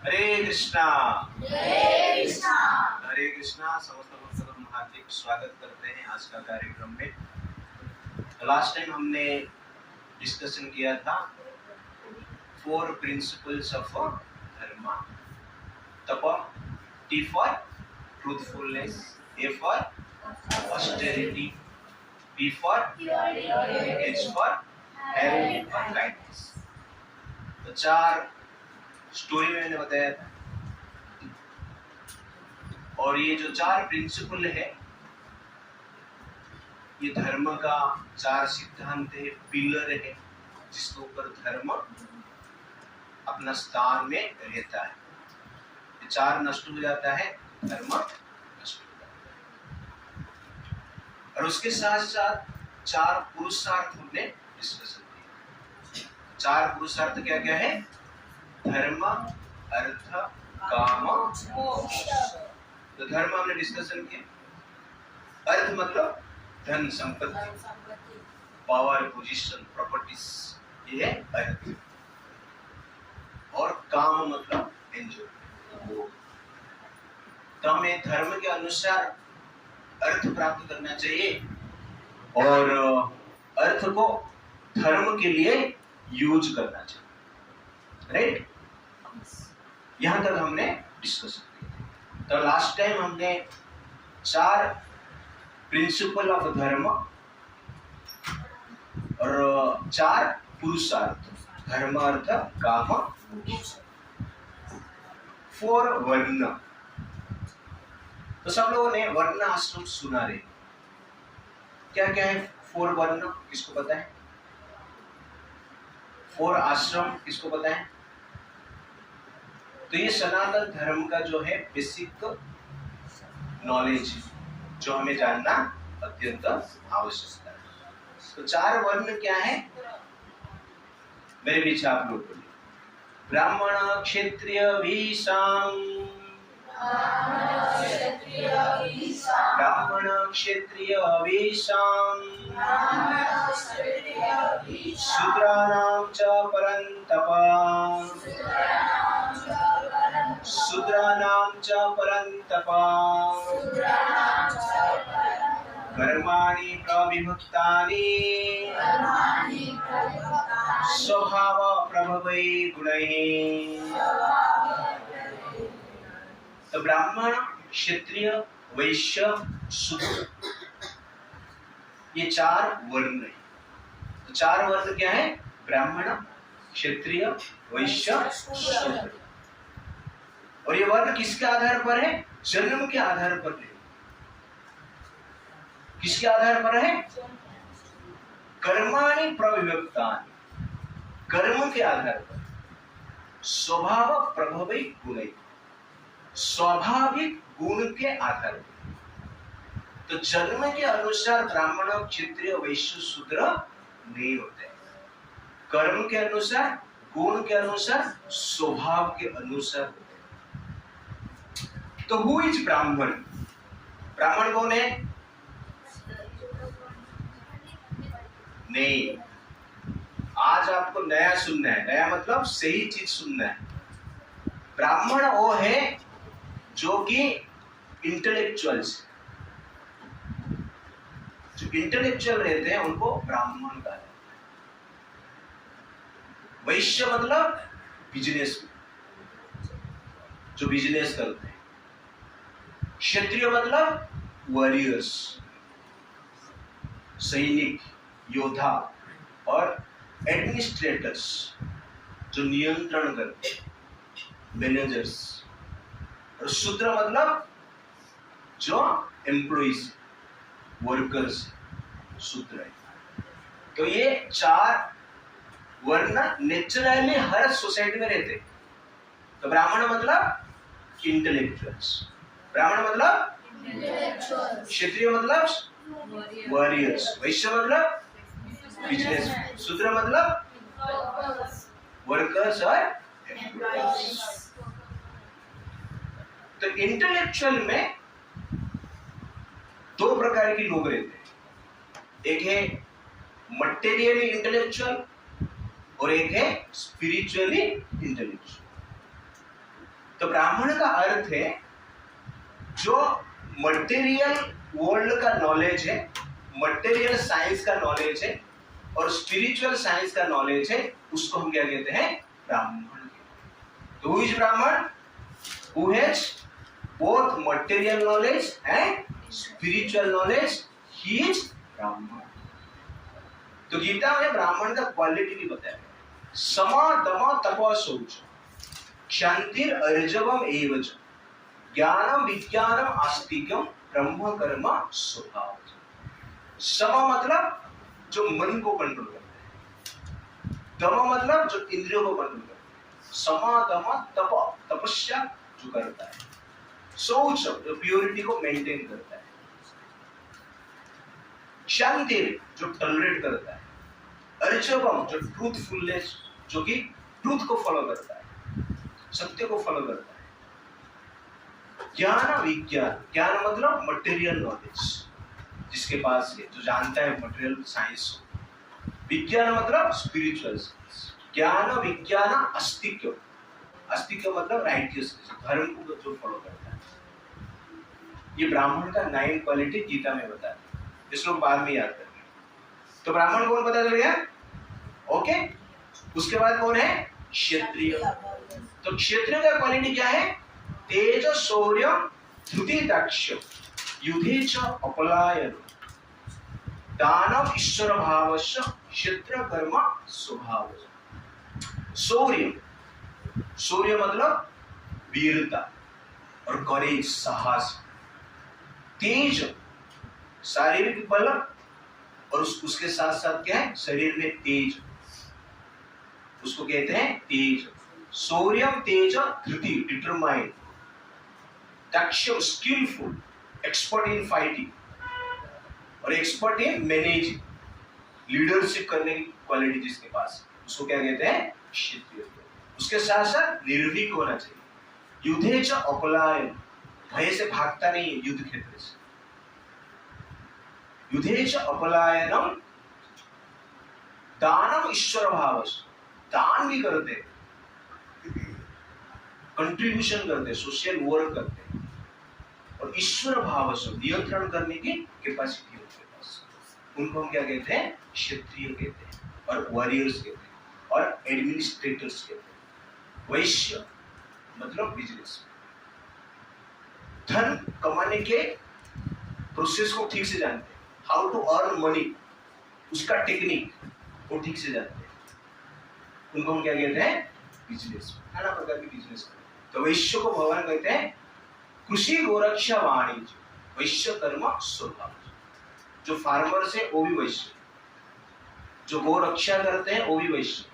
हरे कृष्णा। हरे कृष्णा। हरे कृष्णा। समस्त भक्तों का हार्दिक स्वागत करते हैं आज का कार्यक्रम में। लास्ट टाइम हमने डिस्कशन किया था 4 प्रिंसिपल्स ऑफ धर्म। तप, T for truthfulness, A for austerity, P for H for health और kindness। तो 4 स्टोरी में मैंने बताया था, और ये जो 4 प्रिंसिपल है ये धर्म का 4 सिद्धांत है, पिलर है, जिसके ऊपर धर्म अपना स्थान में रहता है। ये 4 नष्ट हो जाता है, धर्म नष्ट हो जाता है। और उसके साथ साथ 4 पुरुषार्थ हमने डिस्कशन किया। 4 पुरुषार्थ क्या क्या है? धर्म, अर्थ, काम, मोक्ष। तो धर्म हमने डिस्कशन किया। अर्थ मतलब धन संपत्ति, पावर, पोजीशन, प्रॉपर्टीज, ये है अर्थ। और काम मतलब एंजॉय। तो हमें धर्म के अनुसार अर्थ प्राप्त करना चाहिए और अर्थ को धर्म के लिए यूज करना चाहिए। राइट? यहां तक हमने डिस्कशन किया। तो लास्ट टाइम हमने 4 प्रिंसिपल ऑफ धर्म और 4 पुरुषार्थ, धर्म, अर्थ, काम, मोक्ष, 4 वर्ण। तो सब लोगों ने वर्ण आश्रम सुना रहे। क्या क्या है 4 वर्ण? किसको पता है? 4 आश्रम किसको पता है? तो ये सनातन धर्म का जो है बेसिक नॉलेज, जो हमें जानना अत्यंत आवश्यक है। तो 4 वर्ण क्या है? मेरे पीछे आप लोग बोलिए। ब्राह्मण, क्षत्रिय, वैश्य। ब्राह्मण, क्षत्रिय, वैश्य। शूद्राणां च परन्तप। शूद्राणां च परन्तप। कर्माणि प्रविभक्तानि स्वभाव प्रभवै गुणैः। तो ब्राह्मण, क्षत्रिय, वैश्य, शूद्र, ये 4 वर्ण है। तो 4 वर्ण क्या है? ब्राह्मण, क्षत्रिय, वैश्य, शूद्र। और ये वर्ण किसके आधार पर है? जन्म के आधार पर है। किसके आधार पर है? कर्माणि प्रविभक्तानि, कर्म के आधार पर। स्वभाव प्रभवै गुणैः, स्वाभाविक गुण के आधार पर। तो जन्म के अनुसार ब्राह्मण, क्षत्रिय, वैश्य, शूद्र नहीं होते। कर्म के अनुसार, गुण के अनुसार, स्वभाव के अनुसार होते। तो हु इज ब्राह्मण? ब्राह्मण कौन है? नहीं, आज आपको नया सुनना है। नया मतलब सही चीज सुनना है। ब्राह्मण वो है जो कि इंटेलेक्चुअल्स, जो इंटेलेक्चुअल रहते हैं उनको ब्राह्मण कहते हैं। वैश्य मतलब बिजनेस, जो बिजनेस करते हैं। क्षत्रिय मतलब वॉरियर्स, सैनिक, योद्धा और एडमिनिस्ट्रेटर्स, जो नियंत्रण करते हैं, मैनेजर्स। और शूद्र मतलब जो एम्प्लॉइज, वर्कर्स, शूद्र है। तो ये 4 वर्ण नेचुरली हर सोसाइटी में रहते। तो ब्राह्मण मतलब इंटेलेक्चुअल्स, ब्राह्मण मतलब क्षत्रिय मतलब वॉरियर्स, वैश्य मतलब बिजनेस, शूद्र मतलब वर्कर्स और एम्प्लॉइज। तो इंटेलेक्चुअल में 2 प्रकार के लोग रहते हैं। एक है मटेरियली इंटेलेक्चुअल और एक है स्पिरिचुअली इंटेलेक्चुअल। तो ब्राह्मण का अर्थ है जो मटेरियल वर्ल्ड का नॉलेज है, मटेरियल साइंस का नॉलेज है और स्पिरिचुअल साइंस का नॉलेज है, उसको हम क्या कहते हैं? ब्राह्मण। तो हु इज ब्राह्मण? Who has both material knowledge and spiritual knowledge, he is ब्राह्मण। तो गीता में ब्राह्मण का क्वालिटी भी बताया, समा दम तप शौच क्षांतिर अर्जवम एवच ज्ञानम विज्ञानम आस्तिकम ब्रह्म कर्म स्वभाव। सम मतलब जो मन को कंट्रोल करता है, दम मतलब जो इंद्रियों को कंट्रोल करता है, समा दम तप तपस्या जो करता है, शौच जो प्योरिटी को मेंटेन करता है, शांति जो टॉलरेट करता है, अर्जवम जो ट्रूथफुलनेस जो कि ट्रूथ को फॉलो करता है, सत्य को फॉलो करता है, ज्ञान विज्ञान, ज्ञान मतलब मटेरियल नॉलेज जिसके पास है, जो जानता है मटेरियल साइंस, विज्ञान मतलब स्पिरिचुअल साइंस, ज्ञान विज्ञान अस्तित्व, अस्तित्व मतलब राइटियसनेस, धर्म को जो फॉलो करता है। ये ब्राह्मण का 9 क्वालिटी गीता में बताया, इस लोग बाद में याद करेंगे। तो ब्राह्मण कौन पता चल गया? ओके। उसके बाद कौन है? क्षत्रिय। तो क्षत्रिय का क्वालिटी क्या है? तेज शौर्य धृति दक्ष युधे च अपलायन दानव ईश्वर भावस्य क्षेत्र कर्म स्वभाव। शौर्य, शौर्य मतलब वीरता और करेज, साहस। तेज शारीरिक बल और उसके साथ साथ क्या है? शरीर में तेज, उसको कहते हैं तेज। शौर्यम तेज धृति डिटरमाइंड, दक्ष स्किलफुल, एक्सपर्ट इन फाइटिंग और एक्सपर्ट इन मैनेजिंग, लीडरशिप करने की क्वालिटी जिसके पास, उसको क्या कहते हैं? क्षत्रिय। उसके साथ साथ निर्भीक होना चाहिए। युद्धे च अपलायन, भय से भागता नहीं है युद्ध क्षेत्र से। युद्धे च अपलायनम दानम ईश्वर भावस, दान भी करते हैं, कंट्रीब्यूशन करते हैं, सोशल वर्क करते हैं और ईश्वर भाव से नियंत्रण करने की कैपेसिटी उनके पास, उनको हम क्या कहते हैं? क्षत्रिय कहते हैं और वॉरियर्स कहते हैं और एडमिनिस्ट्रेटर्स कहते हैं। वैश्य मतलब बिजनेस, धन कमाने के प्रोसेस को ठीक से जानते हैं, हाउ टू अर्न मनी, उसका टेक्निक वो ठीक से जानते हैं, उनको हम क्या कहते हैं? बिजनेस, नाना प्रकार की बिजनेस। तो वैश्य को भगवान कहते हैं कृषि गोरक्षा वाणिज्य वैश्य कर्म स्वभाव। जो फार्मर्स है वो भी वैश्य, जो गोरक्षा करते हैं वो भी वैश्य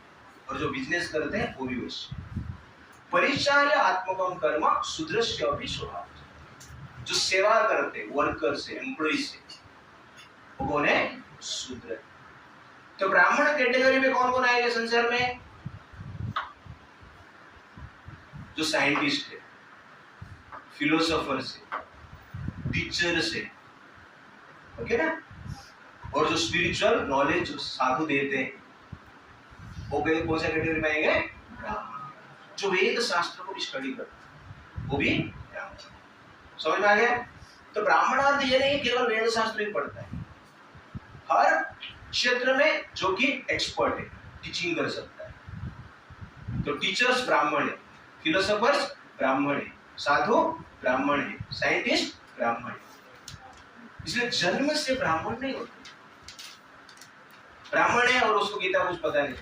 और जो बिजनेस करते हैं वो भी वैश्य। परिचार्य आत्मकम कर्म शूद्रस्य अपि स्वभाव, जो सेवा करते हैं वर्कर से, एम्प्लॉय से, वो कौन है? शूद्र। तो ब्राह्मण कैटेगरी में कौन कौन आएगा संसार में? जो साइंटिस्ट है, फिलोसोफर्स है, टीचर्स है, ओके ना, और जो स्पिरिचुअल नॉलेज जो साधु देते हैं वो कौन सा कैटेगरी में आएंगे? ब्राह्मण। जो वेद शास्त्र को भी स्टडी करते हैं वो भी ब्राह्मण। समझ में आ गया? तो ब्राह्मण अर्थ ये नहीं केवल वेद शास्त्र ही पढ़ता है, हर क्षेत्र में जो कि एक्सपर्ट है, टीचिंग कर सकता है। तो टीचर्स ब्राह्मण है, फिलोसोफर्स ब्राह्मण है, साधु ब्राह्मण है, साइंटिस्ट ब्राह्मण है। इसलिए जन्म से ब्राह्मण नहीं होते, ब्राह्मण है और उसको गीता कुछ पता नहीं,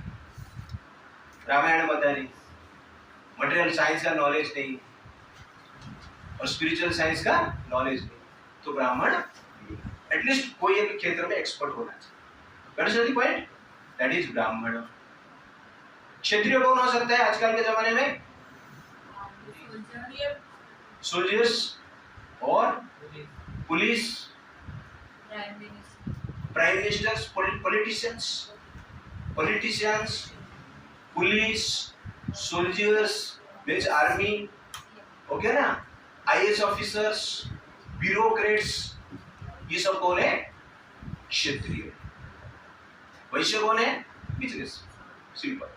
रामायण पता नहीं, मटेरियल साइंस का नॉलेज नहीं और स्पिरिचुअल साइंस का नॉलेज नहीं, तो ब्राह्मण एटलीस्ट कोई एक क्षेत्र में एक्सपर्ट होना चाहिए। पॉइंट दैट इज ब्राह्मण। क्षत्रिय कौन हो सकता है आजकल के जमाने में? सोल्जर्स और police, prime ministers, politicians, police, soldiers means army, okay ना, आईएएस ऑफिसर्स, ब्यूरोक्रेट्स, ये सब कौन है? क्षत्रिय। वैश्य कौन है? Business, simple.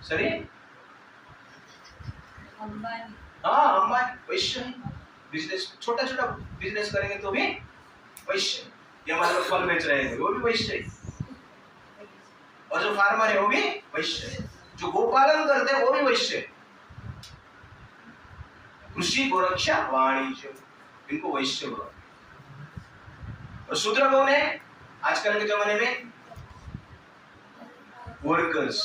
सही। हाँ अंबानी वैश्य है। बिजनेस छोटा छोटा बिजनेस करेंगे तो भी वैश्य। ये मतलब फल बेच रहे हैं वो भी वैश्य है, और जो फार्मर है वो भी वैश्य है, जो गोपालन करते हैं वो भी वैश्य है। कृषि गोरक्षा वाणिज्य इनको वैश्य बोला। और शूद्र कौन है आजकल के जमाने में? वर्कर्स,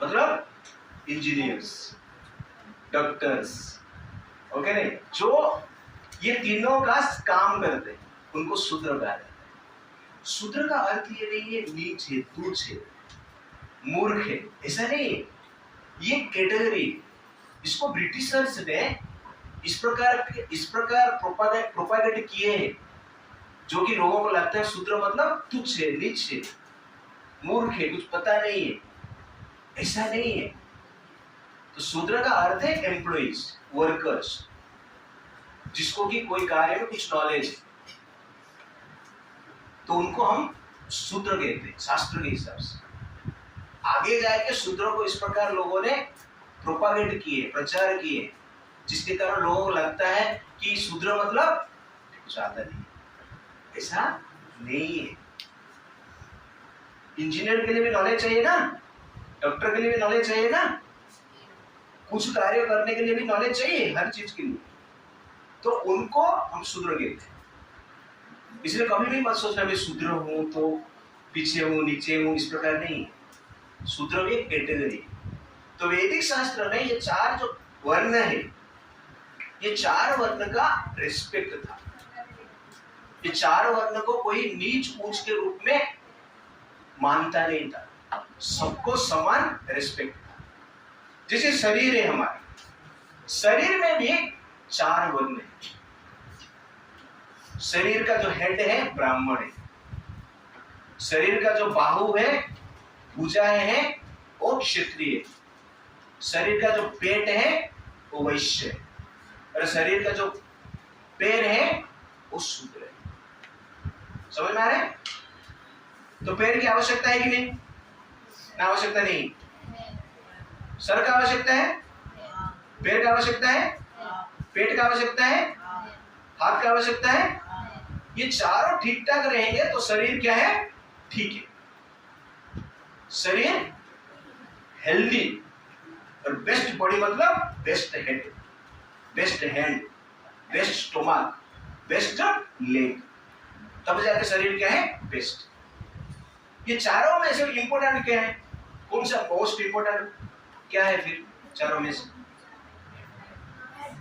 मतलब इंजीनियर्स, डॉक्टर्स, ओके नहीं, जो ये तीनों का काम करते हैं उनको शूद्र कहा जाता है। शूद्र का अर्थ ये नहीं है नीच है, तुच्छ है, मूर्ख है, ऐसा नहीं है। ये कैटेगरी, इसको ब्रिटिशर्स ने इस प्रकार प्रोपागेट किए हैं, जो कि लोगों को लगता है शूद्र मतलब तुच्छ है, नीच है, मूर्ख है, कुछ पता नहीं है। ऐसा नहीं है। तो शूद्र का अर्थ है एम्प्लॉइज, वर्कर्स, जिसको कि कोई कार्य में कुछ नॉलेज है, तो उनको हम शूद्र कहते हैं शास्त्र के हिसाब से। आगे जाके शूद्र को इस प्रकार लोगों ने प्रोपागेट किए, प्रचार किए, जिसके कारण लोगों को लगता है कि शूद्र मतलब कुछ आता नहीं। ऐसा नहीं है। इंजीनियर के लिए भी नॉलेज चाहिए ना, डॉक्टर के लिए भी नॉलेज चाहिए ना, कुछ कार्य करने के लिए भी नॉलेज चाहिए, हर चीज के लिए, तो उनको हम शूद्र कहते हैं। इसलिए कभी भी मत सोचना मैं शूद्र हूं तो पीछे हूं, नीचे हूं, इस प्रकार नहीं। शूद्र भी एक कैटेगरी। तो वैदिक शास्त्र में ये चार जो वर्ण है, ये चार वर्ण का रिस्पेक्ट था। ये चार वर्ण को कोई नीच ऊंच के रूप में मानता नहीं था, सबको समान रिस्पेक्ट था। जैसे शरीर है हमारे, शरीर में भी चार वर्ण है। शरीर का जो हेड है ब्राह्मण है, शरीर का जो बाहु है, भुजाएं हैं, वो क्षत्रिय है, शरीर का जो पेट है वो वैश्य है, और शरीर का जो पैर है वो शूद्र है। समझ में आ रहा है? तो पैर की आवश्यकता है कि नहीं? ना आवश्यकता नहीं। सर का आवश्यकता है, पैर का आवश्यकता है, पेट का आवश्यकता है, हाथ का आवश्यकता है। ये चारों ठीक ठाक रहेंगे तो शरीर क्या है? ठीक है। शरीर हेल्दी, और बेस्ट बॉडी मतलब best head, best hand, best stomach, best leg, तब जाकर शरीर क्या है? बेस्ट। ये चारों में से इंपोर्टेंट क्या है? कौन सा मोस्ट इंपोर्टेंट क्या है फिर चारों में से?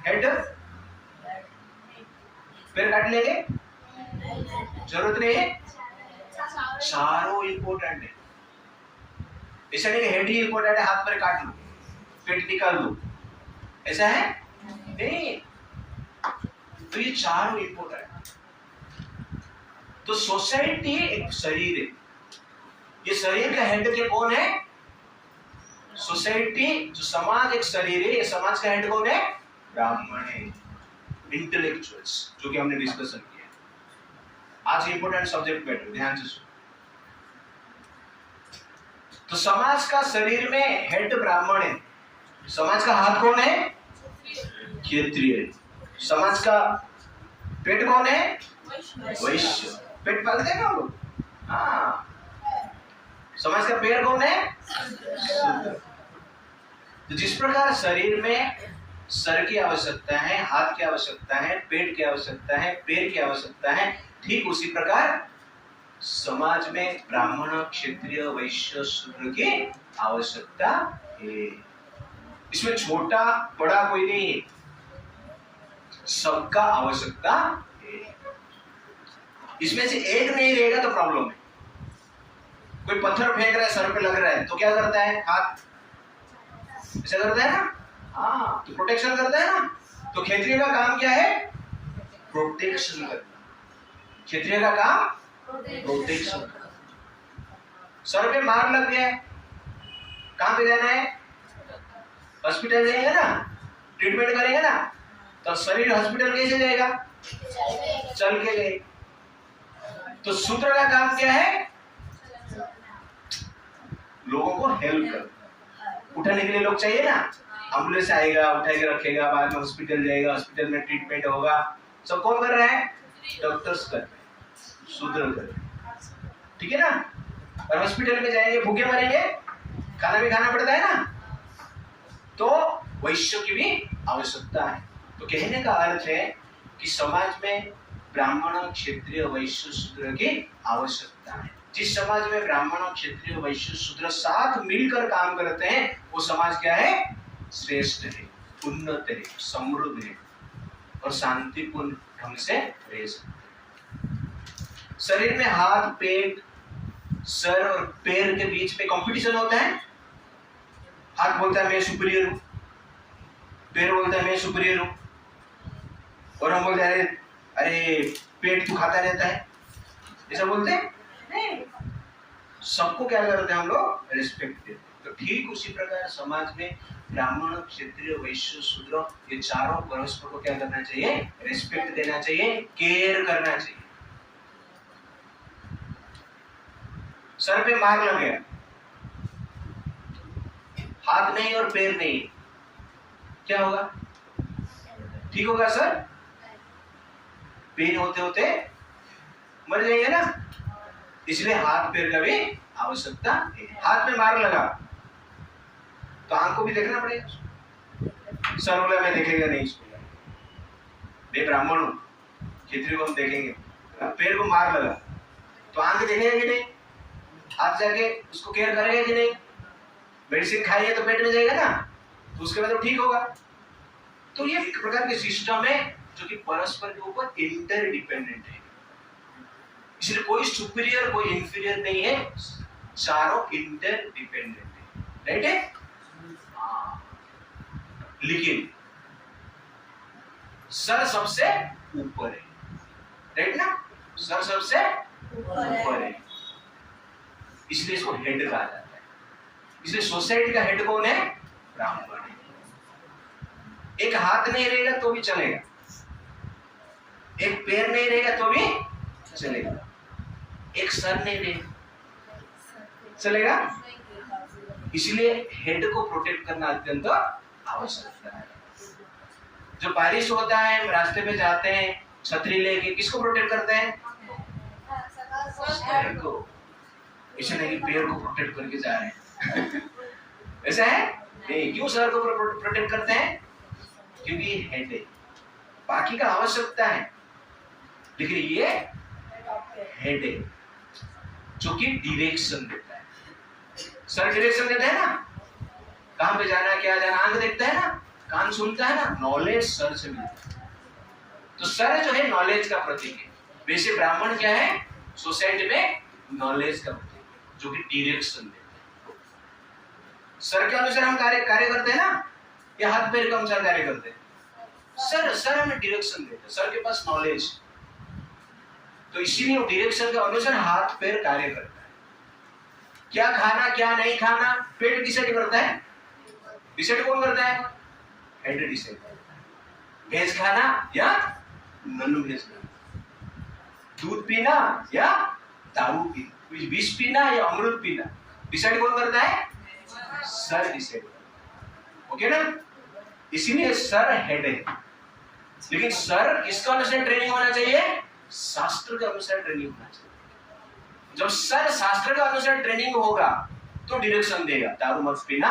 हेड। पैर काट लेंगे, जरूरत नहीं है, चारों इंपोर्टेंट है। ऐसा नहीं कि हेड ही इंपोर्टेंट है, हाथ पैर काट लो, पेट निकाल दो, ऐसा है नहीं। तो ये चारों इंपोर्टेंट। तो सोसाइटी एक शरीर है, ये शरीर का हेड के कौन है? सोसाइटी, जो समाज एक शरीर है, ये समाज का हेड कौन है? ब्राह्मण है, इंटेलेक्चुअल्स, जो कि हमने डिस्कशन किया। आज इंपोर्टेंट सब्जेक्ट बैठो, ध्यान से सुनो। तो समाज का शरीर में हेड ब्राह्मण है, समाज का हाथ कौन है? क्षत्रिय। समाज का पेट कौन है? वैश्य। पेट पालते हैं ना लोग? हाँ। समाज का पैर कौन है? तो जिस प्रकार शरीर में सर की आवश्यकता है, हाथ की आवश्यकता है, पेट की आवश्यकता है, पैर की आवश्यकता है, ठीक उसी प्रकार समाज में ब्राह्मण, क्षत्रिय, वैश्य, शूद्र की आवश्यकता है। इसमें छोटा बड़ा कोई नहीं है, सबका आवश्यकता है। इसमें से एक नहीं रहेगा तो प्रॉब्लम है। कोई पत्थर फेंक रहा है, सर पे लग रहा है, तो क्या करता है? हाथ ऐसा करता है ना, हाँ, तो प्रोटेक्शन करता है ना। तो क्षत्रिय का काम क्या है? प्रोटेक्शन करना। क्षत्रिय का काम प्रोटेक्शन करना। सर पे मार लग गया, कहां पे जाना है? हॉस्पिटल जाएंगे ना, ट्रीटमेंट करेंगे ना। तो शरीर हॉस्पिटल कैसे जाएगा? चल के गए। तो शूद्र का काम क्या है? लोगों को हेल्प करना। उठाने के लिए लोग चाहिए ना, एम्बुलेंस आएगा, उठा के रखेगा, बाद में हॉस्पिटल जाएगा, हॉस्पिटल में ट्रीटमेंट होगा, सब कौन कर रहा है? डॉक्टर्स कर रहे हैं, शूद्र कर रहे हैं, ठीक है ना। और हॉस्पिटल में जाएंगे, भूखे मरेंगे, खाना भी खाना पड़ता है ना, तो वैश्य की भी आवश्यकता है। तो कहने का अर्थ है कि समाज में ब्राह्मण, क्षत्रिय, वैश्य, शूद्र की आवश्यकता है। जिस समाज में ब्राह्मण, क्षत्रिय, वैश्य, शूद्र साथ मिलकर काम करते हैं, वो समाज क्या है? श्रेष्ठ है, उन्नत है, समृद्ध है और शांतिपूर्ण ढंग से रह सकते हैं। शरीर में हाथ, पेट, सर और पैर के बीच में कंपटीशन होता है। हाथ बोलता है मैं सुपीरियर हूं, पैर बोलता है मैं सुपीरियर हूं, और हम बोलते हैं अरे पेट तू खाता रहता है, ऐसा बोलते हैं नहीं। सबको क्या करते हैं हम लोग? रिस्पेक्ट देते हैं। तो ठीक उसी प्रकार समाज में ब्राह्मण, क्षत्रिय, वैश्य, शूद्र, ये चारों परस्पर को क्या करना चाहिए? रिस्पेक्ट देना चाहिए, केयर करना चाहिए। सर पे मार लग गया, हाथ नहीं और पैर नहीं, क्या होगा? ठीक होगा सर? पेन होते होते मर जाएंगे ना, इसलिए हाथ पैर का भी आवश्यकता है। हाथ में मार लगा तो आंख को भी देखना पड़ेगा। सर बोला मैं देखेगा नहीं इसको, मैं ब्राह्मण हूं, क्षत्रिय को हम देखेंगे। पैर को मार लगा तो आंख देखेगा कि नहीं? हाथ जाके उसको केयर करेगा कि नहीं? मेडिसिन खाइए तो पेट में जाएगा ना, तो उसके बाद तो ठीक होगा। तो ये एक प्रकार के सिस्टम है जो कि परस्पर के ऊपर इंटरडिपेंडेंट है, इसलिए कोई सुपीरियर कोई इंफीरियर नहीं है, चारों इंटरडिपेंडेंट है, राइट है? लेकिन सर सबसे ऊपर है, राइट ना? सर सबसे ऊपर है, इसलिए इसको हेड कहा जाता है। इसलिए सोसाइटी का हेड कौन है? ब्राह्मण है। एक हाथ नहीं रहेगा तो भी चलेगा, एक पैर नहीं रहेगा तो भी चलेगा, एक सर नहीं रहेगा चलेगा। इसलिए हेड को प्रोटेक्ट करना अत्यंत आवश्यक है। जो बारिश होता है, रास्ते पे जाते हैं, छतरी लेके किसको प्रोटेक्ट करते हैं? हेड को। इसे नहीं कि पैर को प्रोटेक्ट करके जा रहे हैं ऐसा है नहीं। क्यों सर को प्रोटेक्ट करते हैं? क्योंकि ये हेड है, बाकी का आवश्यकता है, लेकिन ये हेड है जो कि डायरेक्शन देता है। सर डायरेक्शन देता है ना, कहां पे जाना है, क्या जाना, आंख देखता है ना, कान सुनता है ना, नॉलेज सर से मिलता है। तो सर जो है नॉलेज का प्रतीक है। वैसे ब्राह्मण क्या है? सोसाइटी में नॉलेज का प्रतीक है, जो कि डायरेक्शन देता है। सर के अनुसार हम कार्य करते हैं ना, या हाथ पैर के अनुसार कार्य करते हैं? सर हमें डायरेक्शन देता है, सर के पास नॉलेज, तो इसीलिए वो डायरेक्शन के अनुसार हाथ पैर कार्य करता है। क्या खाना क्या नहीं खाना पेट डिसाइड करता है। डिसाइड कौन करता है? हेड डिसाइड करता है। भेज खाना या नॉन भेज खाना, दूध पीना या दारू पीना, विष पीना या अमृत पीना, डिसाइड कौन करता है? सर डिसाइड करता है। ओके ना? इसीलिए सर हेड है। लेकिन सर किसके अनुसार ट्रेनिंग होना चाहिए? शास्त्र के अनुसार ट्रेनिंग होना चाहिए। जब सर शास्त्र के अनुसार ट्रेनिंग होगा तो डायरेक्शन देगा, दारू मत पीना,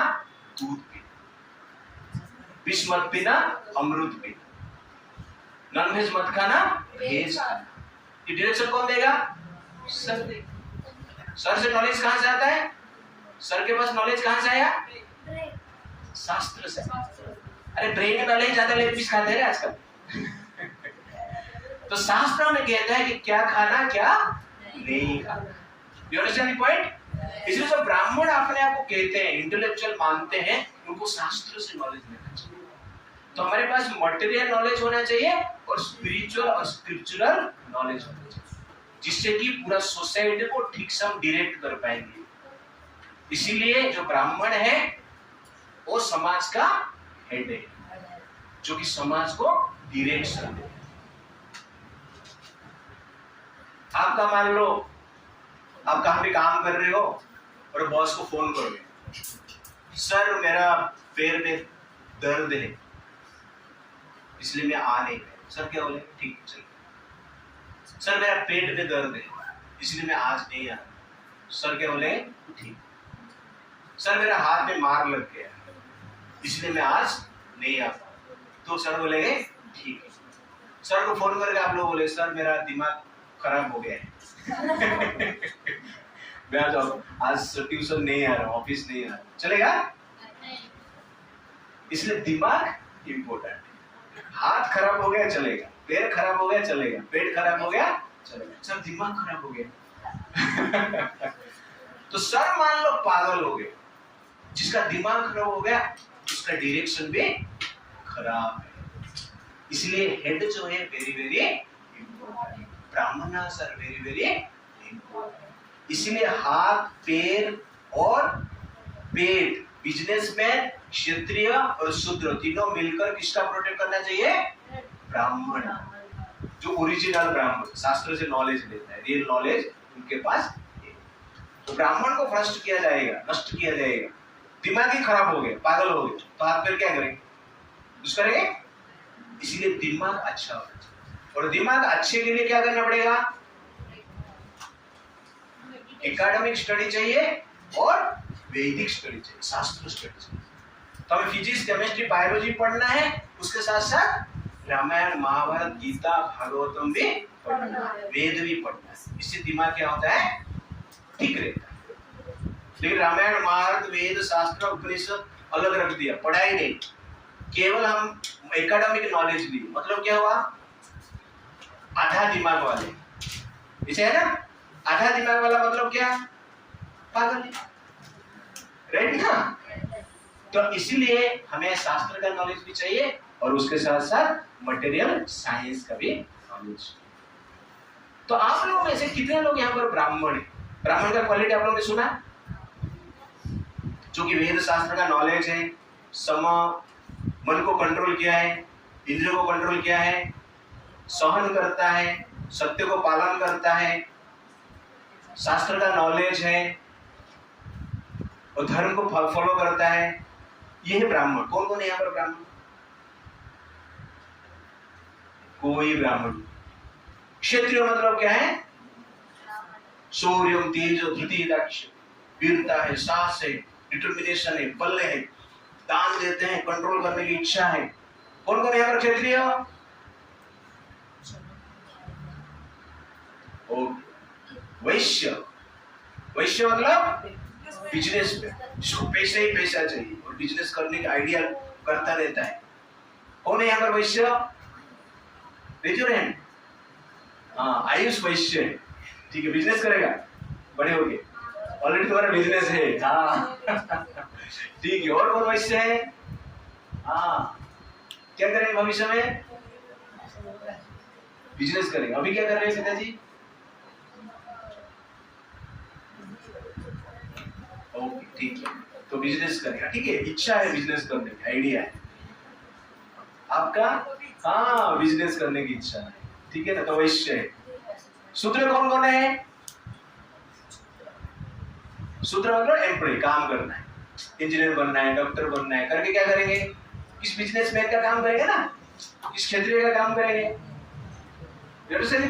दूध पीना, विष मत पीना, अमृत पीना, नॉनवेज मत खाना, वेज खाना। ये डायरेक्शन कौन देगा? सर देगा। सर से नॉलेज कहां से आता है? सर के पास नॉलेज कहां से आया? शास्त्र से। अरे ब्रेन में नॉलेज ज्यादा लेग पीस खाते हैं आजकल तो शास्त्र में कहता है कि क्या खाना क्या नहीं खाना। You understand the point? इसलिए जो ब्राह्मण अपने आप को कहते हैं, इंटेलेक्चुअल मानते हैं, उनको शास्त्र से नॉलेज लेना चाहिए। तो हमारे पास मटेरियल नॉलेज होना चाहिए और स्पिरिचुअल और स्क्रिप्चुरल नॉलेज होना चाहिए, जिससे कि पूरा सोसाइटी को ठीक से हम डायरेक्ट कर पाएंगे। इसीलिए जो ब्राह्मण है वो समाज का हेड है, जो कि समाज को डायरेक्शन दे। आपका मान लो आप कहां पे काम कर रहे हो और बॉस को फोन करोगे, सर मेरा पैर में दर्द है इसलिए मैं आ नहीं पाया। सर क्या बोले? ठीक है चलिए। सर मेरा पेट में दर्द है इसलिए मैं आज नहीं आ रहा। सर क्या बोले? ठीक। सर मेरा हाथ में मार लग गया इसलिए मैं आज नहीं आ पाया। तो सर बोलेंगे ठीक है। सर को फोन करके आप लोग बोले सर मेरा दिमाग खराब हो गया है मैं आज ट्यूशन नहीं आ रहा हूँ, ऑफिस नहीं आ रहा, चलेगा? इसलिए दिमाग इम्पोर्टेंट है। हाथ खराब हो गया चलेगा, पैर खराब हो गया चलेगा, पेट खराब हो गया चलेगा, सर दिमाग खराब हो गया तो सर मान लो पागल हो गए। जिसका दिमाग खराब हो गया उसका डायरेक्शन भी खराब है। इसलिए हेड जो है वेरी वेरी इम्पोर्टेंट, ब्राह्मण सर वेरी वेरी इम्पोर्टेंट। इसलिए हाथ पैर और पेट, बिजनेसमैन, क्षत्रिय और शूद्र तीनों मिलकर किसका प्रोटेक्ट करना चाहिए? ब्राह्मण, जो ओरिजिनल ब्राह्मण शास्त्र से नॉलेज लेता है, रियल नॉलेज उनके पास है। तो ब्राह्मण को भ्रष्ट किया जाएगा, नष्ट किया जाएगा। दिमाग ही खराब हो गया, पागल हो गए तो हाथ पैर क्या करेंगे? कुछ करेंगे? इसलिए दिमाग अच्छा होना चाहिए। और दिमाग अच्छे के लिए क्या करना पड़ेगा? एकेडमिक स्टडी चाहिए और वैदिक स्टडी चाहिए, शास्त्र स्टडी चाहिए। तो हमें फिजिक्स, केमिस्ट्री, बायोलॉजी पढ़ना है, उसके साथ साथ रामायण, महाभारत, गीता, भागवतम भी पढ़ना है, वेद भी पढ़ना है। इससे दिमाग क्या होता है? ठीक रहता है। लेकिन रामायण, महाभारत, वेद, शास्त्र, उपनिषद अलग रख दिया, पढ़ाई नहीं, केवल हम एकेडमिक नॉलेज ली, मतलब क्या हुआ? आधा दिमाग वाले, इसे है ना? आधा दिमाग वाला मतलब क्या? पागल, राइट ना? तो इसलिए हमें शास्त्र का नॉलेज भी चाहिए और उसके साथ साथ मटेरियल साइंस का भी नॉलेज। तो आप लोगों में से कितने लोग यहाँ पर ब्राह्मण हैं? ब्राह्मण का क्वालिटी आप लोगों ने सुना? जो कि वेद शास्त्र का नॉलेज है, मन को कंट्रोल किया है, इंद्रियों को कंट्रोल किया है, सहन करता है, सत्य को पालन करता है, शास्त्र का नॉलेज है और धर्म को फॉलो करता है, ये है ब्राह्मण। कौन कौन है यहाँ पर ब्राह्मण? कोई ब्राह्मण। क्षत्रिय मतलब क्या है? शौर्यम, तेज, धृति, दाक्ष, वीरता है, साहस है, डिटर्मिनेशन है, बल है, दान देते हैं, कंट्रोल करने की इच्छा है। कौन कौन यहाँ पर क्षत्रिय? वैश्य। वैश्य मतलब बिजनेस में, जिसको पैसा ही पैसा चाहिए और बिजनेस करने का आइडिया करता रहता है। कौन है यहाँ पर वैश्य? हाँ, आयुष वैश्य है, ठीक है, बिजनेस करेगा बड़े हो गए, ऑलरेडी तुम्हारा बिजनेस है, हाँ ठीक है। और कौन वैश्य है? हाँ, क्या करेंगे भविष्य में? बिजनेस करेंगे। अभी क्या कर रहे हैं पिताजी? ओके, ठीक है, तो बिजनेस करेगा, ठीक है, इच्छा है बिजनेस करने की, आइडिया है आपका, हाँ, बिजनेस करने की इच्छा है, ठीक है ना, तो वैश्य है। शूद्र कौन कौन है? शूद्र मतलब एम्प्लॉय, काम करना है, इंजीनियर बनना है, डॉक्टर बनना है, करके क्या करेंगे? किस बिजनेसमैन का काम करेंगे ना, किस क्षेत्रीय का काम करेंगे।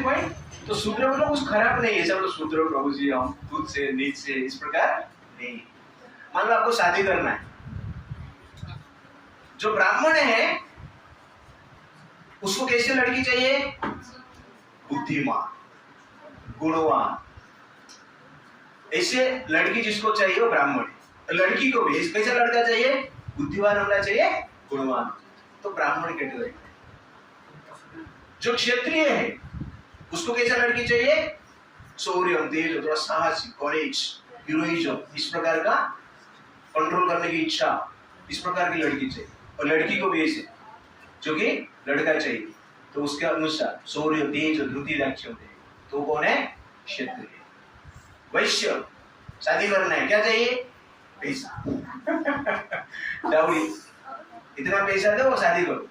पॉइंट। तो शूद्र मतलब कुछ खराब नहीं है, सब लोग शूद्र प्रभु जी हम खुद से नीच से इस प्रकार नहीं। मान लो आपको शादी करना है, जो ब्राह्मण है उसको कैसे लड़की चाहिए? बुद्धिमान, गुणवान, ऐसे लड़की जिसको चाहिए वो ब्राह्मण है। लड़की को भी कैसा लड़का चाहिए? बुद्धिमान होना चाहिए, गुणवान, तो ब्राह्मण कैटेगरी। जो क्षत्रिय है उसको कैसा लड़की चाहिए? शौर्य, तेज, थोड़ा साहसी, कॉरेज, हीरोइज्म, इस प्रकार का कंट्रोल करने की इच्छा, इस प्रकार की लड़की चाहिए। और लड़की को भी ऐसे जो कि लड़का चाहिए, तो उसके अनुसार शौर्य, तेज, धृति, दाक्ष होते हैं। तो कौन है? क्षत्रिय। वैश्य, शादी करना है, क्या चाहिए? पैसा डाउरी, इतना पैसा दो वो शादी करो,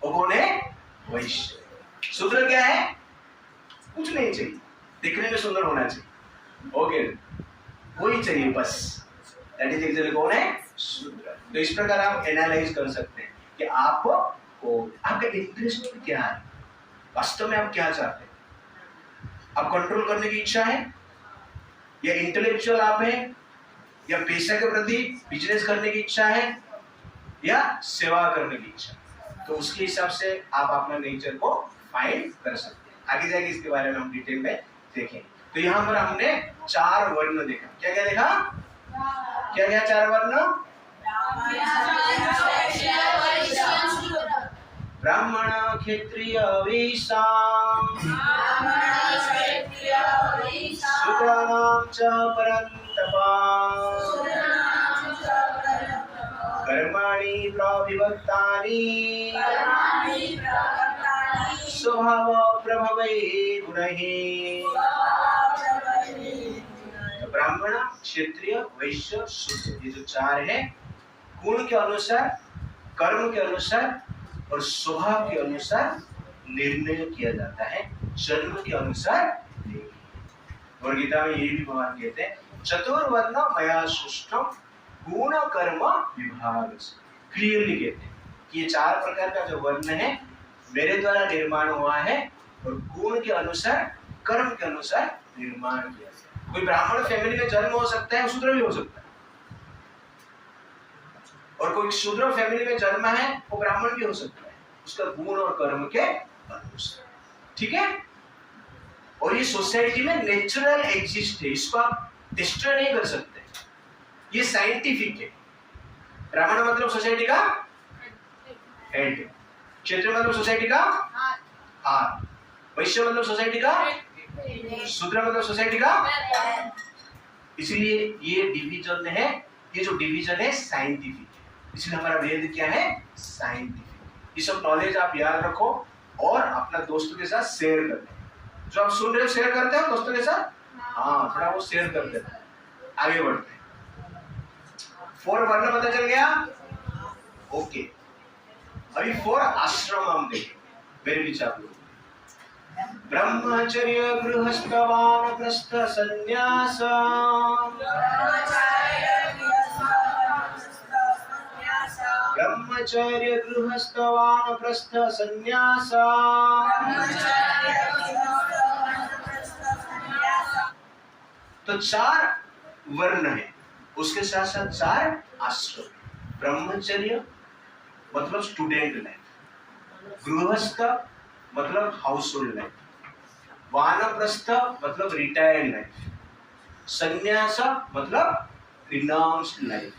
वो कौन है? वैश्य। शूद्र क्या है? कुछ नहीं चाहिए, दिखने में सुंदर होना चाहिए, ओके, वही चाहिए बस। दैट इज एक्चुअली कौन है? शूद्र। तो इस प्रकार आप एनालाइज कर सकते हैं कि आपको आपका इंटरेस्ट क्या है, वास्तव में आप क्या चाहते हैं। आप कंट्रोल करने की इच्छा है, या इंटेलेक्चुअल आप हैं, या पैसे के प्रति बिजनेस करने की इच्छा है, या सेवा करने की इच्छा। तो उसके हिसाब से आप अपना नेचर को फाइंड कर सकते हैं। आगे जाके इसके बारे में हम डिटेल में देखें। तो यहाँ पर हमने 4 वर्ण देखा। क्या क्या देखा? क्या क्या 4 वर्ण? ब्राह्मण, क्षत्रिय, वैश्य, शूद्राणां च परन्तप कर्माणि प्रविभक्तानि स्वभाव प्रभवै गुणैः। ब्राह्मण, क्षत्रिय, वैश्य, शूद्र, ये जो 4 है, गुण के अनुसार, कर्म के अनुसार और स्वभाव के अनुसार निर्णय किया जाता है, जन्म के अनुसार नहीं। और गीता में ये भी भगवान कहते हैं चतुर्वर्ण मया सृष्टम गुण कर्म विभाग। क्लियरली कहते हैं कि ये 4 प्रकार का जो वर्ण है मेरे द्वारा निर्माण हुआ है और गुण के अनुसार, कर्म के अनुसार निर्माण किया है। कोई ब्राह्मण फैमिली में जन्म हो सकता है, शूद्र भी हो सकता है, और कोई शूद्र फैमिली में जन्म है वो ब्राह्मण भी हो सकता है, उसका गुण और कर्म के अनुसार। ठीक है? और ये सोसाइटी में नेचुरल एग्जिस्ट है, इसको आप डिस्ट्रॉय नहीं कर सकते, ये साइंटिफिक है। ब्राह्मण मतलब सोसाइटी का हेड, क्षत्रिय मतलब सोसाइटी का हाथ, वैश्य मतलब सोसाइटी का, शूद्र मतलब सोसाइटी का। इसलिए ये डिवीजन है, ये जो डिवीजन है साइंटिफिक है। इसलिए हमारा वेद क्या है? साइंटिफिक। ये सब नॉलेज आप याद रखो और अपना दोस्तों के साथ शेयर करते हैं। जो आप सुन रहे हो शेयर करते हो दोस्तों के साथ, हाँ थोड़ा वो शेयर करते हैं। आगे बढ़ते हैं। 4 वर्ण पता चल गया? ओके, अभी 4 आश्रम हम देखें मेरे पीछे आप लोग। ब्रह्मचर्य, गृहस्थ, वानप्रस्थ, संन्यास। ब्रह्मचर्य, गृहस्थ, वानप्रस्थ, संन्यास। तो 4 वर्ण है, उसके साथ साथ 4 आश्रम। ब्रह्मचर्य मतलब स्टूडेंट लाइफ, गृहस्थ मतलब हाउस होल्ड लाइफ, वानप्रस्थ मतलब रिटायर्ड लाइफ, संन्यास मतलब रिनाउंस्ड लाइफ।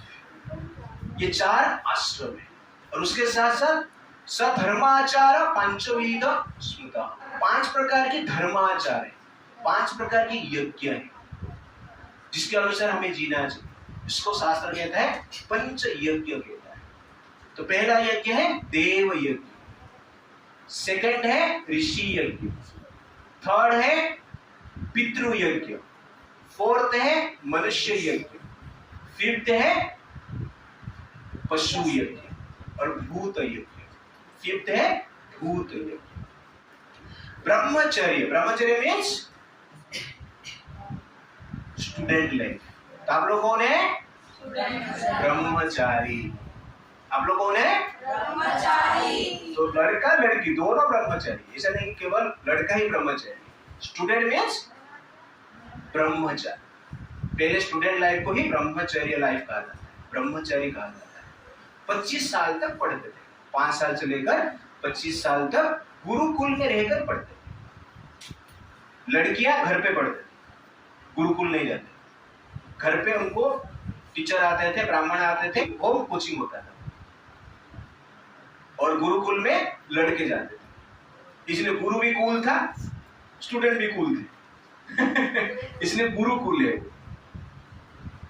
ये 4 आश्रम है। और उसके साथ साथ सधर्माचार पंचविध स्मृता, 5 प्रकार के धर्माचार है, 5 प्रकार के यज्ञ है जिसके अनुसार हमें जीना चाहिए। इसको शास्त्र कहता है पंच यज्ञ कहता है। तो पहला यज्ञ है देव यज्ञ, सेकंड है ऋषि यज्ञ, थर्ड है पितृ यज्ञ, फोर्थ है मनुष्य यज्ञ, फिफ्थ है पशु यज्ञ और भूत यज्ञ। फिफ्थ है भूत यज्ञ। ब्रह्मचर्य, ब्रह्मचर्य मीन्स स्टूडेंट लाइफ। तो आप लोग कौन है? ब्रह्मचारी। आप लोग कौन है? ब्रह्मचारी। तो लड़का लड़की दोनों ब्रह्मचारी, ऐसा नहीं केवल लड़का ही ब्रह्मचारी। स्टूडेंट मीन्स ब्रह्मचारी। पहले स्टूडेंट लाइफ को ही ब्रह्मचर्य लाइफ कहा जाता है, ब्रह्मचारी कहा जाता है। 25 साल तक पढ़ते थे, 5 साल से लेकर 25 साल तक गुरुकुल में रहकर पढ़ते थे। लड़कियां घर पे पढ़ते थे, गुरुकुल नहीं जाते। घर पे उनको टीचर आते थे, ब्राह्मण आते थे, होम कोचिंग होता था। और गुरुकुल में लड़के जाते थे, इसलिए गुरु भी कूल था, स्टूडेंट भी कूल थे। इसलिए गुरुकुल है।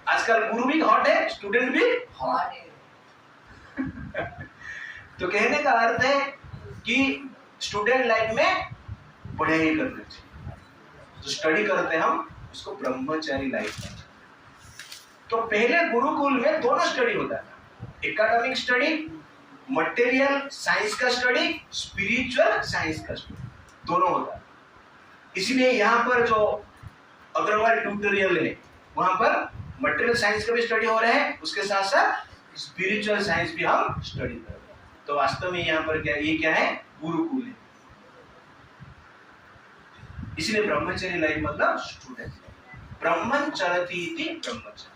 आजकल गुरु भी हॉट है, स्टूडेंट भी हॉट है। तो कहने का अर्थ है कि स्टूडेंट लाइफ में पढ़ाई करना चाहिए। जो स्टडी करते हैं हम उसको ब्रह्मचारी लाइफ कहते हैं। तो पहले गुरुकुल में दोनों स्टडी होता था, एकेडमिक स्टडी, मटेरियल साइंस का स्टडी, स्पिरिचुअल साइंस का स्टडी, दोनों होता है। इसलिए यहाँ पर जो अग्रवाल ट्यूटोरियल है वहां पर मटेरियल साइंस का भी स्टडी हो रहा है, उसके साथ साथ स्पिरिचुअल साइंस भी हम स्टडी कर रहे हैं। तो वास्तव में यहाँ पर क्या है, गुरुकुल है। इसलिए ब्रह्मचर्य लाइफ मतलब स्टूडेंट। ब्रह्मचर्य इति ब्रह्मचर्य।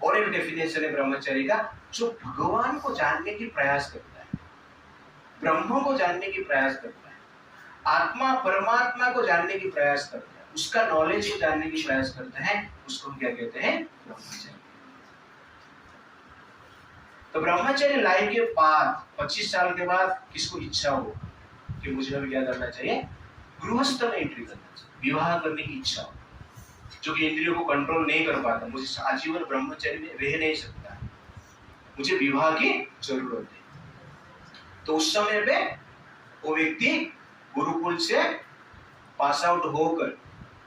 और एक डेफिनेशन है ब्रह्मचर्य का, जो भगवान को जानने की प्रयास करता है, ब्रह्म को जानने की प्रयास करता है, आत्मा परमात्मा को जानने की प्रयास करता है, उसका नॉलेज को जानने की प्रयास करता है, उसको हम क्या कहते हैं, ब्रह्मचर्य। तो ब्रह्मचर्य लाइफ के बाद 25 साल के बाद किसको इच्छा हो कि मुझे अभी क्या करना चाहिए, गृहस्थ में एंट्री करना चाहिए, विवाह करने की इच्छा हो, जो कि इंद्रियों को कंट्रोल नहीं कर पाता, मुझे आजीवन ब्रह्मचर्य में रह नहीं सकता, मुझे विवाह की जरूरत है, तो उस समय पे वो व्यक्ति गुरुकुल से पास आउट होकर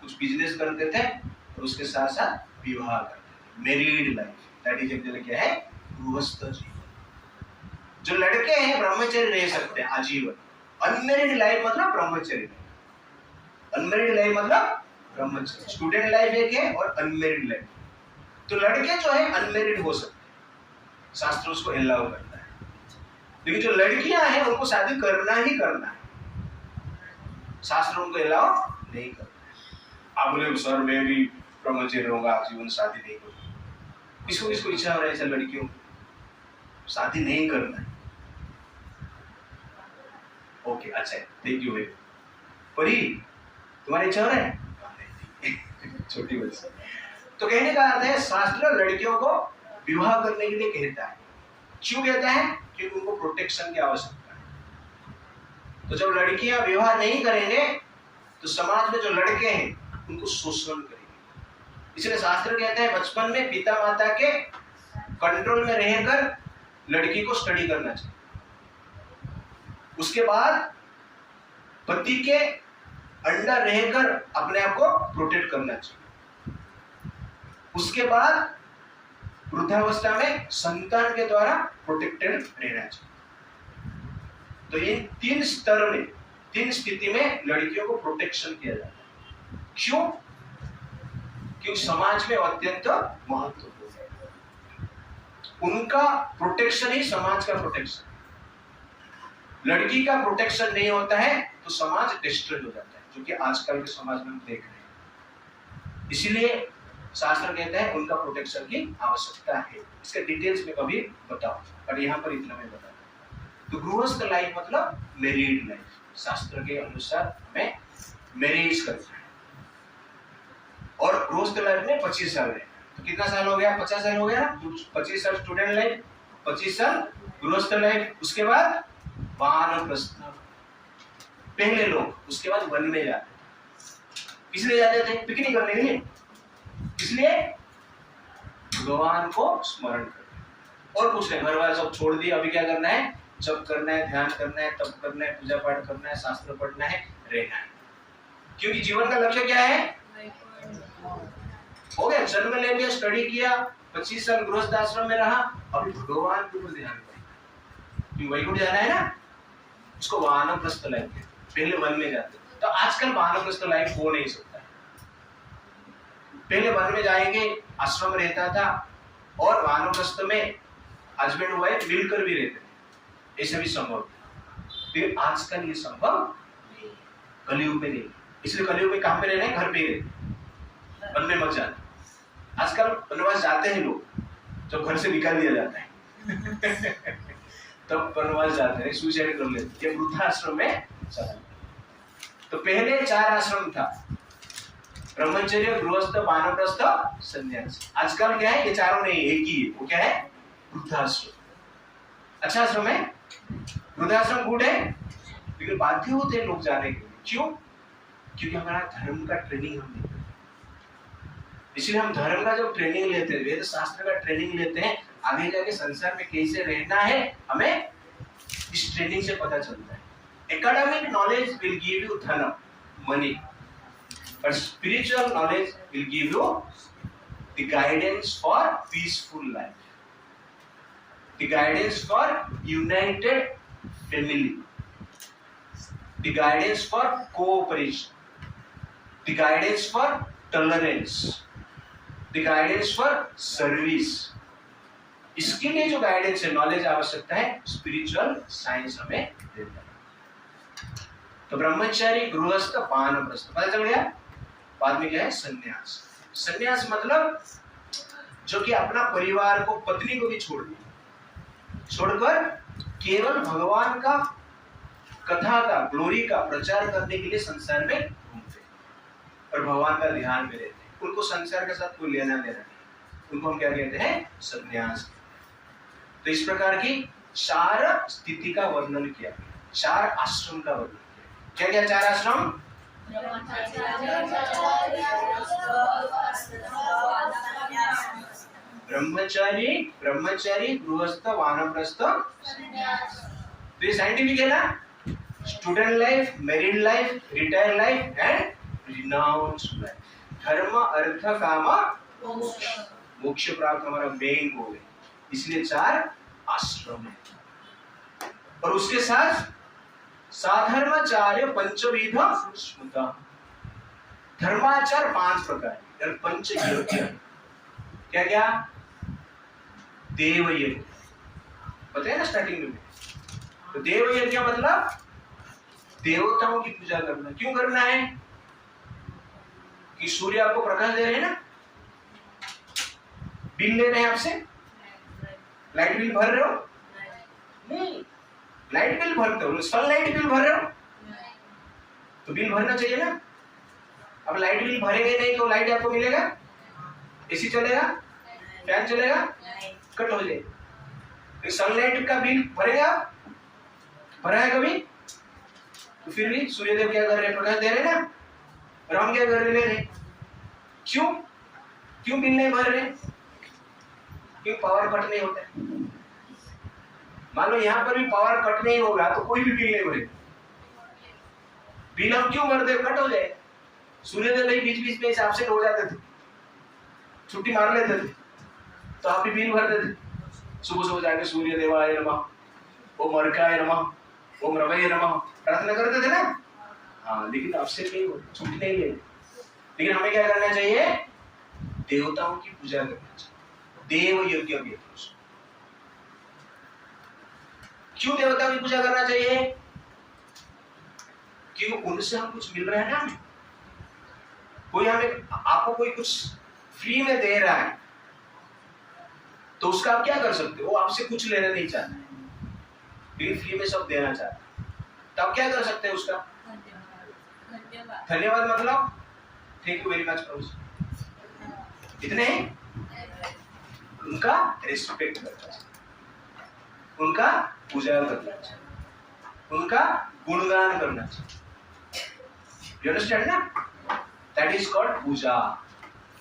कुछ बिजनेस करते थे और उसके साथ साथ विवाह करते थे, married life, that is actually क्या है, गृहस्थ जीवन। जो लड़के हैं ब्रह्मचर्य रह सकते हैं आजीवन, अनमैरिड लाइफ मतलब ब्रह्मचर्य, अनमैरिड लाइफ मतलब ब्रह्मचर्य। स्टूडेंट लाइफ एक है और अनमैरिड लाइफ। तो लड़के जो है अनमैरिड हो सकते हैं, शास्त्र उसको अलाउ करता है, लेकिन जो लड़कियां हैं उनको शादी करना ही करना है, शास्त्र उनको अलाउ नहीं करता। आप बोले सर मैं भी ब्रह्मचर्य रहूंगा जीवन, शादी नहीं करूंगा। किसको किसको इच्छा हो रहा है ऐसा, लड़कियों को शादी नहीं करना है? ओके, अच्छा थैंक यू। परी तुम्हारी इच्छा हो रहा है? छोटी बच्ची। तो कहने का अर्थ है शास्त्र लड़कियों को विवाह करने के लिए कहता है। क्यों कहता है? क्योंकि उनको प्रोटेक्शन की आवश्यकता है। तो जब लड़कियां विवाह नहीं करेंगे तो समाज में जो लड़के हैं उनको शोषण करेंगे। इसलिए शास्त्र कहता है बचपन में पिता माता के कंट्रोल में रहकर लड़की को स्टडी करना चाहिए, उसके बाद पति के अंडर रहकर अपने आप को प्रोटेक्ट करना चाहिए, उसके बाद वृद्धावस्था में संतान के द्वारा प्रोटेक्टेड रहना चाहिए। तो इन 3 स्तर में, 3 स्थिति में लड़कियों को प्रोटेक्शन किया जाता है। क्यों? क्योंकि समाज में अत्यंत महत्वपूर्ण है, उनका प्रोटेक्शन ही समाज का प्रोटेक्शन। लड़की का प्रोटेक्शन नहीं होता है तो समाज डिस्ट्रॉय हो जाता है, जो कि आजकल के समाज में हम देख रहे हैं। इसलिए शास्त्र कहता है उनका प्रोटेक्शन की आवश्यकता है। इसके डिटेल्स में कभी बताओ, पर यहाँ पर इतना मैं बता दूं। तो गृहस्थ लाइफ मतलब मैरिड लाइफ, शास्त्र के अनुसार हमें मैरिज करना है। और गृहस्थ लाइफ में 25 साल है, तो कितना साल हो गया? 50 साल हो गया ना। 25 साल स्टूडेंट लाइफ, 25 साल गृहस्थ लाइफ, उसके बाद वानप्रस्थ पहले लोग, उसके बाद वन में जाते थे। इसलिए जाते थे पिकनिक करने के लिए, इसलिए भगवान को स्मरण करते, और कुछ नहीं। घर वाले सब छोड़ दिए, अभी क्या करना है? जप करना है, ध्यान करना है, तप करना है, पूजा पाठ करना है, शास्त्र पढ़ना है, रहना है। क्योंकि जीवन का लक्ष्य क्या है? हो गया, जन्म ले लिया, स्टडी किया, 25 साल गृहस्थ आश्रम में रहा, अभी भगवान के ऊपर ध्यान करें, क्योंकि वैकुंठ जाना है ना। उसको वानप्रस्थ लाइफ, पहले वन में जाते। तो आजकल वानप्रस्थ लाइफ हो नहीं सकता। पहले वन में जाएंगे, आश्रम रहता था, और वानप्रस्थ में हस्बैंड वाइफ मिलकर भी रहते थे, ऐसा भी संभव था। लेकिन आजकल ये संभव नहीं, कलयुग में नहीं। इसलिए कलयुग में कहां पे रहना है? घर पे ही रहना, वन में मत जाना। आजकल वनवास जाते हैं लोग, जब घर से निकाल दिया जाता है तब वनवास जाते हैं, सुसाइड कर लेते हैं, वृद्धाश्रम में चला। तो पहले 4 आश्रम था, ब्रह्मचर्य, गृहस्थ, वानप्रस्थ, संन्यास। आजकल क्या है? ये चारों नहीं, एक ही है। वो क्या है? वृद्धाश्रम। अच्छा आश्रम है, वृद्धाश्रम गुड है, लेकिन बाध्य होते हैं लोग जाने के लिए। क्यों? क्योंकि हमारा धर्म का ट्रेनिंग हम नहीं करते। इसलिए हम धर्म का जब ट्रेनिंग लेते हैं, वेद शास्त्र का ट्रेनिंग लेते हैं, आगे जाके संसार में कैसे रहना है हमें इस ट्रेनिंग से पता चलता है। Academic knowledge will give you धन, money, but spiritual knowledge will give you the guidance for peaceful life, the guidance for united family, the guidance for cooperation, the guidance for tolerance, the guidance for service, इसके लिए जो guidance है, knowledge आवश्यकता है, spiritual science हमें देता है। तो ब्रह्मचारी, गृहस्थ, वानप्रस्थ पता चल गया। बाद में क्या है? संन्यास। संन्यास मतलब जो कि अपना परिवार को, पत्नी को भी छोड़ दिया, छोड़कर केवल भगवान का कथा का, ग्लोरी का प्रचार करने के लिए संसार में घूमते और भगवान का ध्यान में रहते। उनको संसार के साथ कोई लेना देना नहीं, उनको हम क्या कहते हैं? संन्यास। तो इस प्रकार की 4 स्थिति का वर्णन किया, 4 आश्रम का वर्णन किया। क्या क्या 4 आश्रम? ब्रह्मचारी, गृहस्थ, वानप्रस्थ, तो ये साइंटिफिक है ना। Student life, married life, retire life and renounced life. धर्म, अर्थ, काम, मोक्ष प्राप्त हमारा मेन गोल है, इसलिए 4 आश्रम है। और उसके साथ साधर्माचार्य पंचविध स्मृता, धर्माचार 5 प्रकार, पंच यज्ञ। क्या क्या? देव यज्ञ, पता है ना स्टार्टिंग में। तो देव यज्ञ मतलब देवताओं की पूजा करना। क्यों करना है? कि सूर्य आपको प्रकाश दे रहे हैं ना, बिल ले रहे हैं आपसे, लाइट बिल भर रहे हो? नहीं, लाइट बिल भरते हो, सनलाइट बिल भर रहे हो तो बिल भरना चाहिए ना। अब लाइट बिल भरेंगे नहीं तो लाइट आपको मिलेगा? एसी चलेगा? फैन चलेगा? कट हो जाए। सनलाइट का बिल भरेगा? भरा है कभी? तो फिर भी सूर्यदेव क्या कर रहे हैं? प्रकाश दे रहे हैं ना। और हम क्या कर रहे हैं? क्यों बिल नहीं भर रहे? क्यों? पावर कट नहीं होता है। मान लो यहाँ पर भी पावर कट नहीं होगा तो कोई भी बिल नहीं भरेगा। बिल हम क्यों भरते? कट हो जाए। सूर्यदेव भाई बीच बीच में हिसाब से हो जाते थे, छुट्टी मार लेते थे, तो आप भी बिल भरते थे। सुबह सुबह जाके सूर्य देवाय नमः, ओम अर्काय नमः, ओम रवये नमः प्रार्थना करते थे ना। हाँ, लेकिन अब से नहीं हो, छुट्टी नहीं ले। लेकिन हमें क्या करना चाहिए? देवताओं की पूजा करना चाहिए, देव यज्ञ भी। क्यों देवताओं की पूजा करना चाहिए? क्योंकि उनसे हम कुछ मिल रहा है ना। कोई हमें, आपको कोई कुछ फ्री में दे रहा है तो उसका आप क्या कर सकते हो? वो आपसे कुछ लेना नहीं चाहता है, लेकिन फ्री में सब देना चाहता है, तो आप क्या कर सकते हैं उसका? धन्यवाद मतलब थैंक यू वेरी मच प्रभु, इतने ही उनका रिस्पेक्ट करना चाहिए, उनका पूजा करना चाहिए, उनका गुणगान करना चाहिए। यू अंडरस्टैंड ना? दैट इज कॉल्ड पूजा।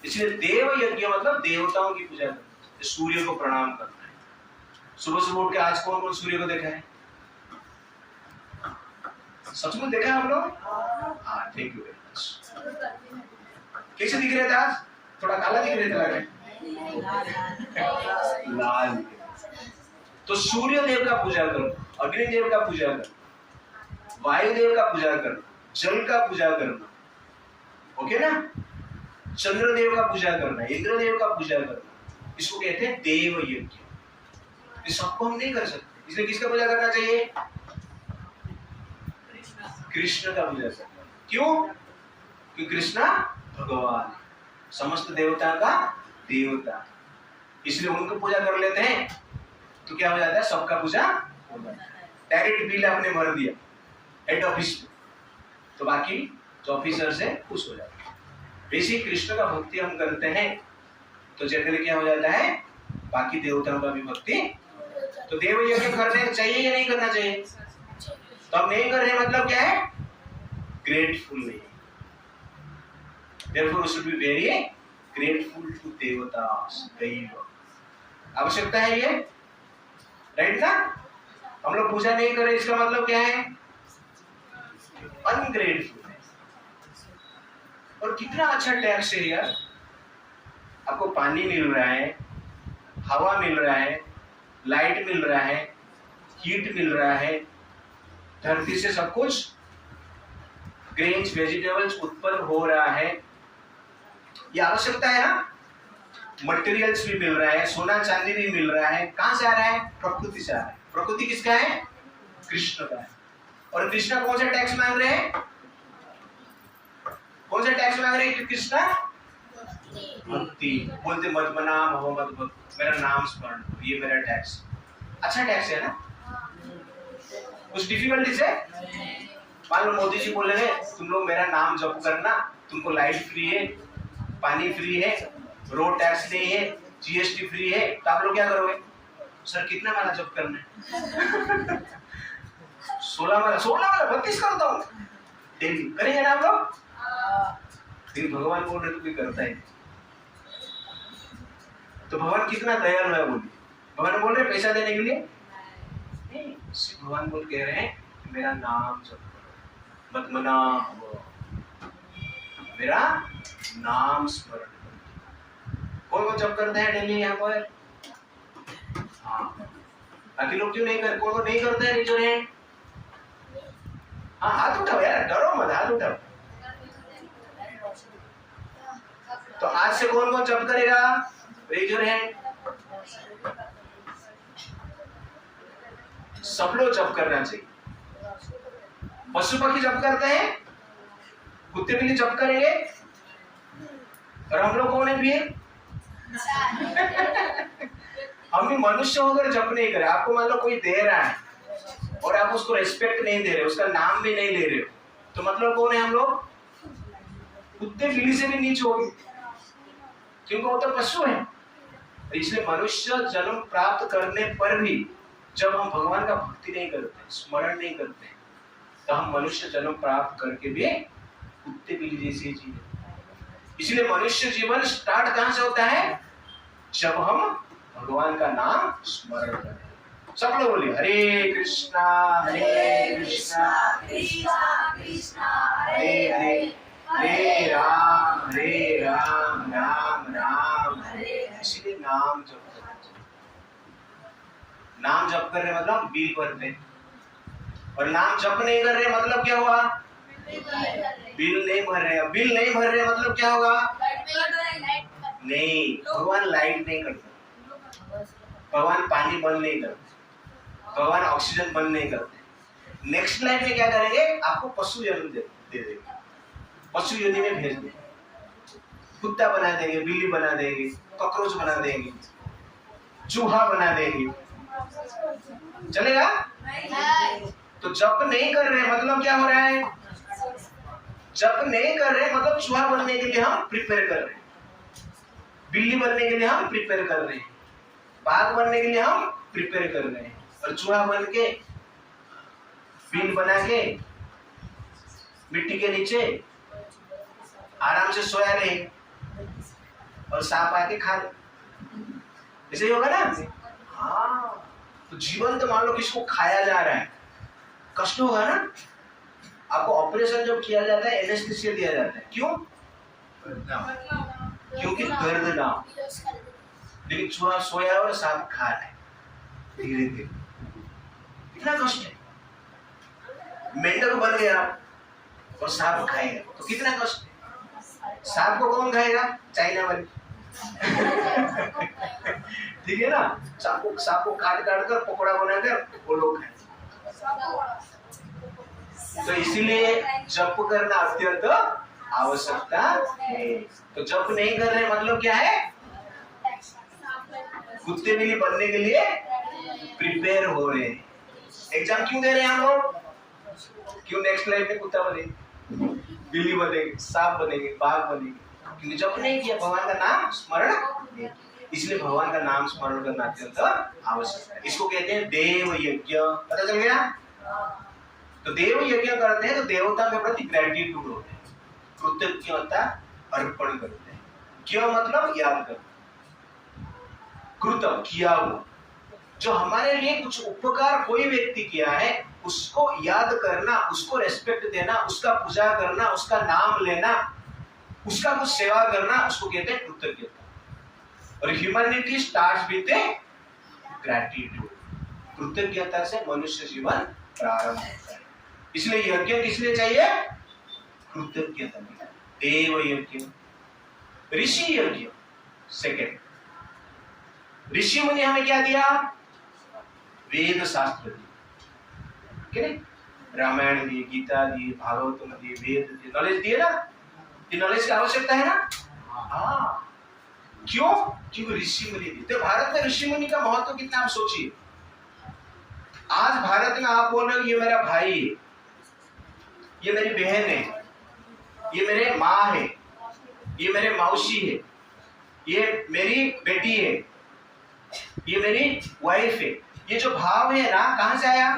इसलिए देव यज्ञ मतलब देवताओं की पूजा करना, सूर्य को प्रणाम करना है। सुबह सुबह उठ के आज कौन कौन सूर्य को देखा है? सचमुच देखा है आप लोग? हाँ, थैंक यू वेरी मच। कैसे दिख रहे थे आज? थोड़ा काला दिख रहे थे, लग रहे लाल। तो सूर्य देव का पूजा करो, अग्नि देव का पूजा करो, वायु देव का पूजा करो, जल का पूजा करना, ओके ना? चंद्र देव का पूजा करना, इंद्र देव का पूजा करना, इसको कहते हैं देव यज्ञ। इस सबको हम नहीं कर सकते, इसलिए किसका पूजा करना चाहिए? कृष्ण का पूजा करना। क्यों? क्योंकि कृष्णा भगवान, समस्त देवता का देवता, इसलिए उनको पूजा कर लेते हैं तो क्या हो जाता है? सबका पूजा हो जाता है। डायरेक्ट बिल आपने भर दिया हेड ऑफिस में, तो बाकी जो ऑफिसर से खुश हो जाते हैं। वैसे कृष्ण का भक्ति हम करते हैं तो जनरली क्या हो जाता है? बाकी देवताओं का भी भक्ति। तो देव यज्ञ करने चाहिए या नहीं करना चाहिए? तो अब नहीं कर रहे मतलब क्या है? ग्रेटफुल नहीं। Therefore, we should be very grateful to देवतास, दैव। आवश्यकता है ये, राइट ना? हम लोग पूजा नहीं कर रहे, इसका मतलब क्या है? अनग्रेटफुल है। और कितना अच्छा टैक्स है यार, आपको पानी मिल रहा है, हवा मिल रहा है, लाइट मिल रहा है, हीट मिल रहा है, धरती से सब कुछ ग्रेन्स वेजिटेबल्स उत्पन्न हो रहा है, ये आवश्यकता है ना? मटेरियल्स भी मिल रहा है, सोना चांदी भी मिल रहा है, कहाँ से आ रहा है? प्रकृति से आ रहा है। प्रकृति किसका है? कृष्ण का है। और कृष्ण कौन सा टैक्स मांग रहे हैं? कौन सा टैक्स मांग रहे हैं कृष्ण? भक्ति। बोलते मत बना मोहम्मद भक्त, मेरा नाम स्मरण करो, ये मेरा टैक्स। अच्छा टैक्स है ना? कुछ डिफिकल्टीज है? मान लो मोदी जी बोल रहे हैं तुम लोग मेरा नाम जप करना, तुमको लाइट फ्री है, पानी फ्री है, रोड टैक्स नहीं है, जीएसटी फ्री है, तो आप लोग क्या करोगे? सर कितना माला जप करना है? 16 माला 32 करता हूँ डेली, करेंगे ना आप लोग? लेकिन भगवान बोल रहे तो कोई करता है। तो भगवान कितना दयालु है बोलिए। भगवान बोल रहे पैसा देने के लिए नहीं, सिर्फ भगवान बोल कह रहे हैं मेरा नाम जप करो, मत मना, मेरा नाम स्मरण करो। कौन कौन जप करते हैं डेली यहाँ पर? हाँ, बाकी लोग क्यों नहीं करते? कौन नहीं करते हैं? जो है हाँ, हाथ उठाओ यार, डरो मत, हाथ उठाओ। तो आज से कौन कौन जप करेगा? रेजर है। सब लोग जप करना चाहिए। पशु पक्षी जप करते हैं, कुत्ते बिल्ली जप करेंगे, और हम लोग कौन है फिर? हम भी मनुष्य होकर जप नहीं करे। आपको मान लो कोई दे रहा है और आप उसको रेस्पेक्ट नहीं दे रहे, उसका नाम भी नहीं ले रहे हो, तो मतलब कौन है हम लोग? कुत्ते बिल्ली से भी नीच हो गए, क्योंकि वो तो पशु है। इसलिए मनुष्य जन्म प्राप्त करने पर भी जब हम भगवान का भक्ति नहीं करते, स्मरण नहीं करते, तो हम मनुष्य जन्म प्राप्त करके भी कुत्ते बिल्ली जैसे ही जीते। इसलिए मनुष्य जीवन स्टार्ट कहां से होता है? जब हम भगवान का नाम स्मरण करें। सब लोग बोलिए हरे कृष्णा कृष्णा कृष्णा हरे हरे, हरे राम राम राम हरे। इसलिए नाम जप करना चाहिए। नाम जप कर रहे मतलब बिल भर रहे, और नाम जप नहीं कर रहे मतलब क्या हुआ? बिल नहीं भर रहे। बिल नहीं भर रहे मतलब क्या होगा? नहीं, भगवान लाइट नहीं करते, भगवान पानी बंद नहीं करते, भगवान ऑक्सीजन बंद नहीं करते। नेक्स्ट लाइफ में क्या करेंगे? आपको पशु जन्म दे देंगे, पशु योनि में भेज देंगे, कुत्ता बना देंगे, बिल्ली बना देंगे, कॉकरोच बना देंगे, चूहा बना देंगे। चलेगा? तो जप नहीं कर रहे मतलब क्या हो रहा है? जप नहीं कर रहे मतलब चूहा बनने के लिए हम प्रिपेयर कर रहे हैं, बिल्ली बनने के लिए हम प्रिपेयर कर रहे हैं, बाघ बनने के लिए हम प्रिपेयर कर रहे हैं, और चूहा बन के बिल बना के मिट्टी के नीचे आराम से सोया रहे और सांप आके खा ले। ऐसे ही होगा ना? हाँ, तो जीवन तो मान लो किसको खाया जा रहा है, कष्ट होगा ना? आपको ऑपरेशन जब किया जाता है एनेस्थीसिया दिया जाता है, क्यों? क्योंकि दर्द ना हो। लेकिन चूहा सोया और सांप खा रहा है धीरे धीरे, कितना कष्ट है। मेंढक बन गया और सांप खाएगा तो कितना कष्ट है। सांप को कौन खाएगा? चाइना वाली। ठीक है ना? सांप को काट कर पकौड़ा बनाकर वो लोग खाएंगे। तो इसीलिए जप करना अत्यंत आवश्यकता है। तो जप नहीं कर रहे मतलब क्या है? कुत्ते बिल्ली बनने के लिए प्रिपेयर हो रहे हैं। एग्जाम क्यों दे रहे हैं हम लोग? क्यों नेक्स्ट लाइफ में कुत्ता बनेंगे, बिल्ली बनेंगे, सांप बनेंगे, बाघ बनेंगे? क्योंकि जप नहीं किया, भगवान का नाम स्मरण नहीं। इसलिए भगवान का नाम स्मरण करना अत्यंत आवश्यक है। इसको कहते हैं देव यज्ञ। पता चल गया? तो देव यज्ञ करते हैं तो देवता के प्रति ग्रेटिट्यूड होते हैं, कृतज्ञता अर्पण करते हैं। क्यों मतलब याद करते, कृत किया हुआ, जो हमारे लिए कुछ उपकार कोई व्यक्ति किया है उसको याद करना, उसको रेस्पेक्ट देना, उसका पूजा करना, उसका नाम लेना, उसका कुछ सेवा करना, उसको कहते हैं कृतज्ञता। और ह्यूमैनिटी स्टार्ट्स विद ग्रेटिट्यूड। कृतज्ञता से मनुष्य जीवन प्रारंभ होता है। इसलिए यज्ञ किसलिए चाहिए? कृतज्ञता। देव यज्ञ, ऋषि यज्ञ सेकेंड, ऋषि मुनि हमें क्या दिया? वेद शास्त्र दिए, रामायण दिए, गीता दिए, भागवतम दिए, वेद दिए, नॉलेज दिए ना। ये नॉलेज की आवश्यकता है ना? हाँ। क्यों? क्योंकि ऋषि मुनि दिए। तो भारत में ऋषि मुनि का महत्व कितना आप सोचिए। आज भारत में आप बोल रहे हो ये मेरा भाई है, ये मेरी बहन है, ये मेरे माँ है, ये मेरे मौसी है, ये मेरी बेटी है, ये मेरी वाइफ है। ये जो भाव है ना, कहां से आया?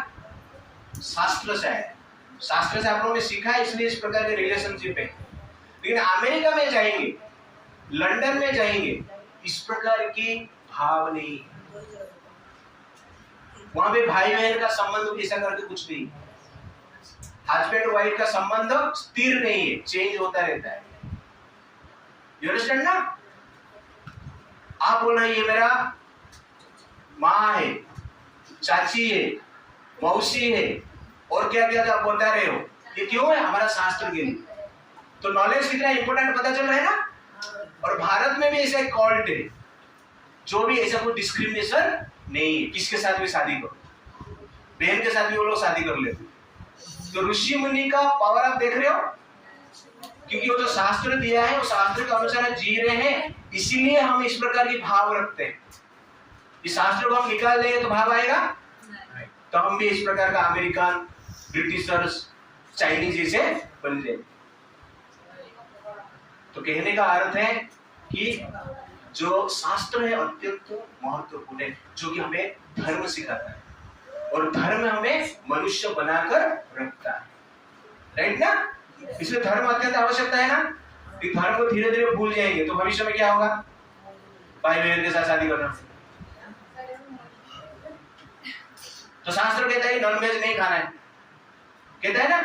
शास्त्र से आया। शास्त्र से आप लोगों ने सीखा है, इसलिए इस प्रकार के रिलेशनशिप है। लेकिन अमेरिका में जाएंगे, लंदन में जाएंगे, इस प्रकार की भाव नहीं। वहां पे भाई बहन का संबंध ऐसा करके कुछ नहीं। हस्बैंड वाइफ का संबंध स्थिर नहीं है, चेंज होता रहता है। यू अंडरस्टैंड ना? आप बोल रहे ये मेरा माँ है, चाची है, मौसी है, और क्या क्या आप बता रहे हो। ये क्यों है? हमारा शास्त्र के लिए। तो नॉलेज कितना इंपॉर्टेंट पता चल रहा है ना। और भारत में भी ऐसा एक कॉल्ट है, जो भी ऐसा कोई डिस्क्रिमिनेशन नहीं है, किसके साथ भी शादी करो, बहन के साथ भी वो लोग शादी कर लेते। तो ऋषि मुनि का पावर आप देख रहे हो, क्योंकि वो जो शास्त्र दिया है वो शास्त्र के अनुसार जी रहे हैं, इसीलिए हम इस प्रकार की भाव रखते हैं। इस शास्त्र को हम निकाल देंगे तो भाव आएगा? तो हम भी इस प्रकार का अमेरिकन, ब्रिटिशर्स, चाइनीज जैसे बन जाए। तो कहने का अर्थ है कि जो शास्त्र है अत्यंत महत्वपूर्ण है, जो कि हमें धर्म सिखाता है, और धर्म हमें मनुष्य बनाकर रखता है। राइट ना? इसलिए धर्म अत्यंत आवश्यकता है ना। कि धर्म को धीरे धीरे भूल जाएंगे तो भविष्य में क्या होगा? भाई बहन के साथ शादी करना। तो शास्त्र कहता है नॉनवेज नहीं खाना है, कहता है ना।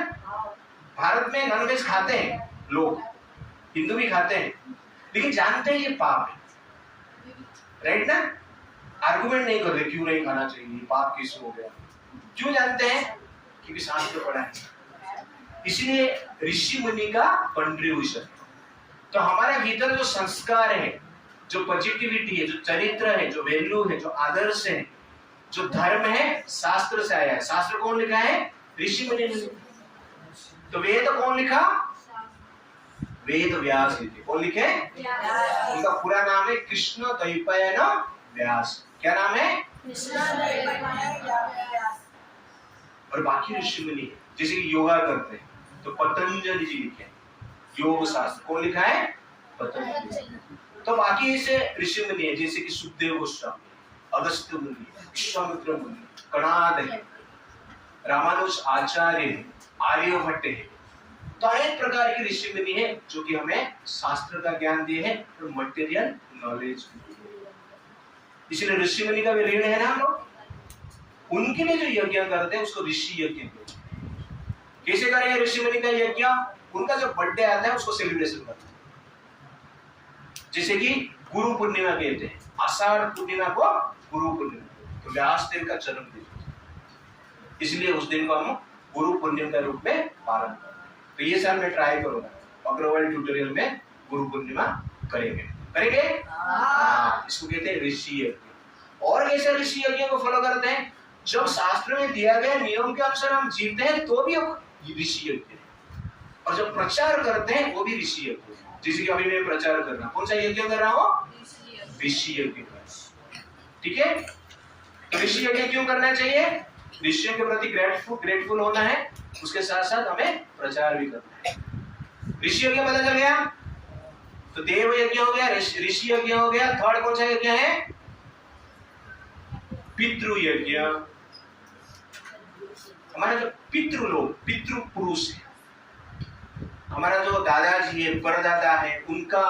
भारत में नॉनवेज खाते हैं लोग, हिंदू भी खाते हैं, लेकिन जानते हैं ये पाप है। राइट ना? आर्गुमेंट नहीं करते क्यों नहीं खाना चाहिए, पाप किस हो गया। क्यों जानते हैं? क्योंकि शास्त्र पढ़ा है। इसलिए ऋषि मुनि का कंट्रीब्यूशन। तो हमारे भीतर जो संस्कार है, जो पॉजिटिविटी है, जो चरित्र है, जो वैल्यू है, जो आदर्श है, जो धर्म है, शास्त्र से आया है। शास्त्र कौन लिखा है? ऋषि मुनि ने। तो वेद कौन लिखा? वेद व्यास लिखे। कौन लिखे? उनका पूरा नाम है कृष्ण द्वैपायन व्यास। क्या नाम है? और बाकी ऋषि मुनि जैसे कि योगा करते हैं तो पतंजलि जी लिखे योग शास्त्र। कौन लिखा है? पतंजलि। तो बाकी ऐसे ऋषि मुनि है जैसे कि सुखदेव गोस्वामी, अगस्त्य मुनि, विश्वामित्र मुनि, कणाद है, रामानुज आचार्य है, आर्यभट्ट है। तो अनेक प्रकार के ऋषि मुनि है जो कि हमें शास्त्र का ज्ञान दिए हैं और मटेरियल नॉलेज। इसलिए ऋषि मुनि का भी ऋण है ना हम लोग। उनके लिए जो यज्ञ करते हैं उसको ऋषि यज्ञ कहते हैं। कैसे करेंगे ऋषि मुनि का यज्ञ? उनका जो बर्थडे आता है उसको सेलिब्रेशन करते हैं। जैसे कि गुरु पूर्णिमा कहते हैं, आषाढ़ पूर्णिमा को गुरु पूर्णिमा, तो व्यास देव का जन्मदिन, इसलिए उस दिन को हम गुरु पूर्णिमा के रूप में पालन करते हैं। तो ये साल मैं ट्राई करूंगा, अग्रवाल ट्यूटोरियल में गुरु पूर्णिमा करेंगे। इसको कहते हैं ऋषि यज्ञ। और कैसे ऋषि यज्ञ को फॉलो करते हैं? जब शास्त्र में दिया गया नियम के अनुसार हम जीते हैं तो भी ऋषि यज्ञ है, और जब प्रचार करते हैं वो भी ऋषि यज्ञ है। जैसे कि अभी मैं प्रचार कर रहा हूँ, कौन सा यज्ञ कर रहा हूँ? ऋषि यज्ञ। ठीक है? तो ऋषि यज्ञ क्यों करना चाहिए? ऋषियों के प्रति ग्रेटफुल होना है, उसके साथ साथ हमें प्रचार भी करना है। ऋषि यज्ञ पता चल गया। तो देव यज्ञ हो गया, ऋषि यज्ञ हो गया। थर्ड कौन सा यज्ञ है? पितृ यज्ञ। हमारे जो पितृ लोग, पितृ पुरुष है, हमारा जो दादाजी है, परदादा है, उनका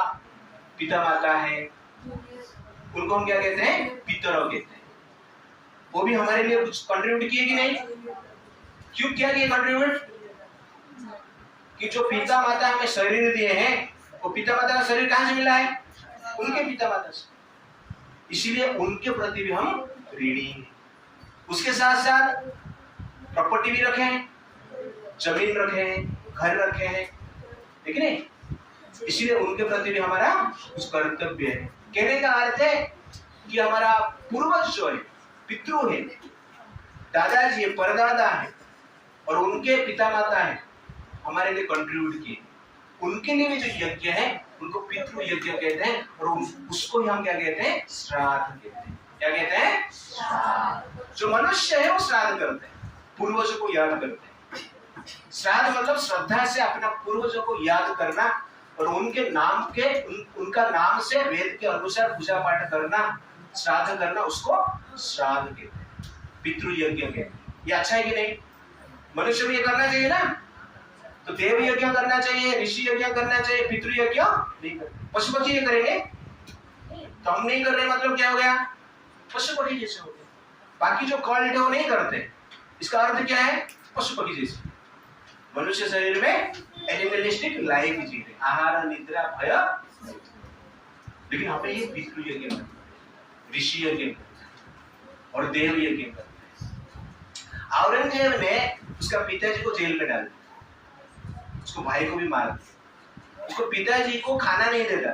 पिता माता है, उनको हम क्या कहते हैं? पितर कहते हैं। वो भी हमारे लिए कुछ कंट्रीब्यूट किए कि नहीं? क्यों क्या किए कंट्रीब्यूट? कि जो पिता माता हमें शरीर दिए हैं, वो पिता माता का शरीर कहां से मिला है? उनके पिता माता से। इसीलिए उनके प्रति भी हम ऋणी हैं। उसके साथ साथ प्रॉपर्टी भी रखे हैं, जमीन रखे हैं, घर रखे हैं, ठीक है नहीं? इसलिए उनके प्रति भी हमारा कुछ कर्तव्य है। कहने का अर्थ है कि हमारा पूर्वज जो है, पितृ है, दादाजी है, परदादा है और उनके पिता माता है, हमारे लिए कंट्रीब्यूट किए, उनके लिए भी जो यज्ञ है उनको पितृ यज्ञ कहते हैं और उसको ही हम क्या कहते हैं? श्राद्ध कहते हैं। क्या कहते हैं? जो मनुष्य है वो श्राद्ध करते हैं, पूर्वजों को याद करते हैं। श्राद्ध मतलब श्रद्धा से अपना पूर्वजों को याद करना और उनके नाम के उनका नाम से वेद के अनुसार पूजा पाठ करना, श्राद्ध करना, उसको श्राद्ध कहते हैं, पितृ यज्ञ कहते हैं। ये अच्छा है कि नहीं? मनुष्य भी ये करना चाहिए ना, तो देव यज्ञ करना चाहिए, ऋषि यज्ञ करना चाहिए, पितृ यज्ञ नहीं करते। पशु पक्षी ये करेंगे तो हम नहीं कर रहे, मतलब क्या हो गया? पशु पक्षी जैसे हो गए। बाकी जो कल्ट है वो नहीं करते, इसका अर्थ क्या है? पशु पक्षी जैसे। मनुष्य शरीर में एनिमलिस्टिक लाइफ जी रहे, आहार निद्रा भय, लेकिन हमें ये पितृ यज्ञ करना, ऋषि यज्ञ करना और देव यज्ञ करना। औरंगजेब ने उसका पिताजी को जेल में डाल दिया, उसको भाई को भी मार दिया, उसको पिताजी को खाना नहीं देता।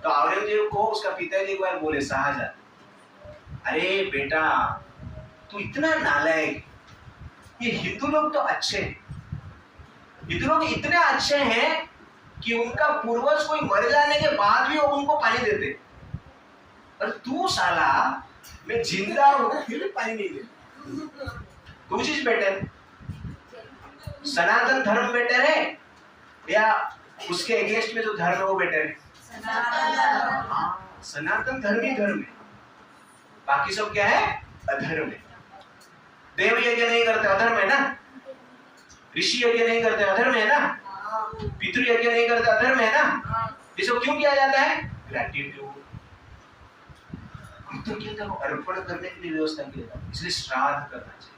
तो औरंगजेब को उसका पिताजी एक बार बोले, शाहजहां, अरे बेटा तू इतना नालायक, ये हिंदू लोग तो अच्छे हैं, हिंदू लोग इतने अच्छे हैं कि उनका पूर्वज कोई मर जाने के बाद भी वो उनको पानी देते, और तू साला मैं जिंदा हूं फिर भी पानी नहीं देता। कौन चीज बेटर? सनातन धर्म बेटर है या उसके अगेंस्ट में जो धर्म है वो बेटर है? सनातन धर्म ही धर्म है, बाकी सब क्या है? अधर्म है। देव यज्ञ नहीं करते, अधर्म है ना। ऋषि यज्ञ नहीं करते, अधर्म है ना। पितृ यज्ञ नहीं करते, अधर्म है ना। ये सब क्यों किया जाता है? ग्रैटिट्यूड, कृतज्ञता को अर्पण करने के लिए व्यवस्था की जाती है, इसलिए श्राद्ध करना चाहिए।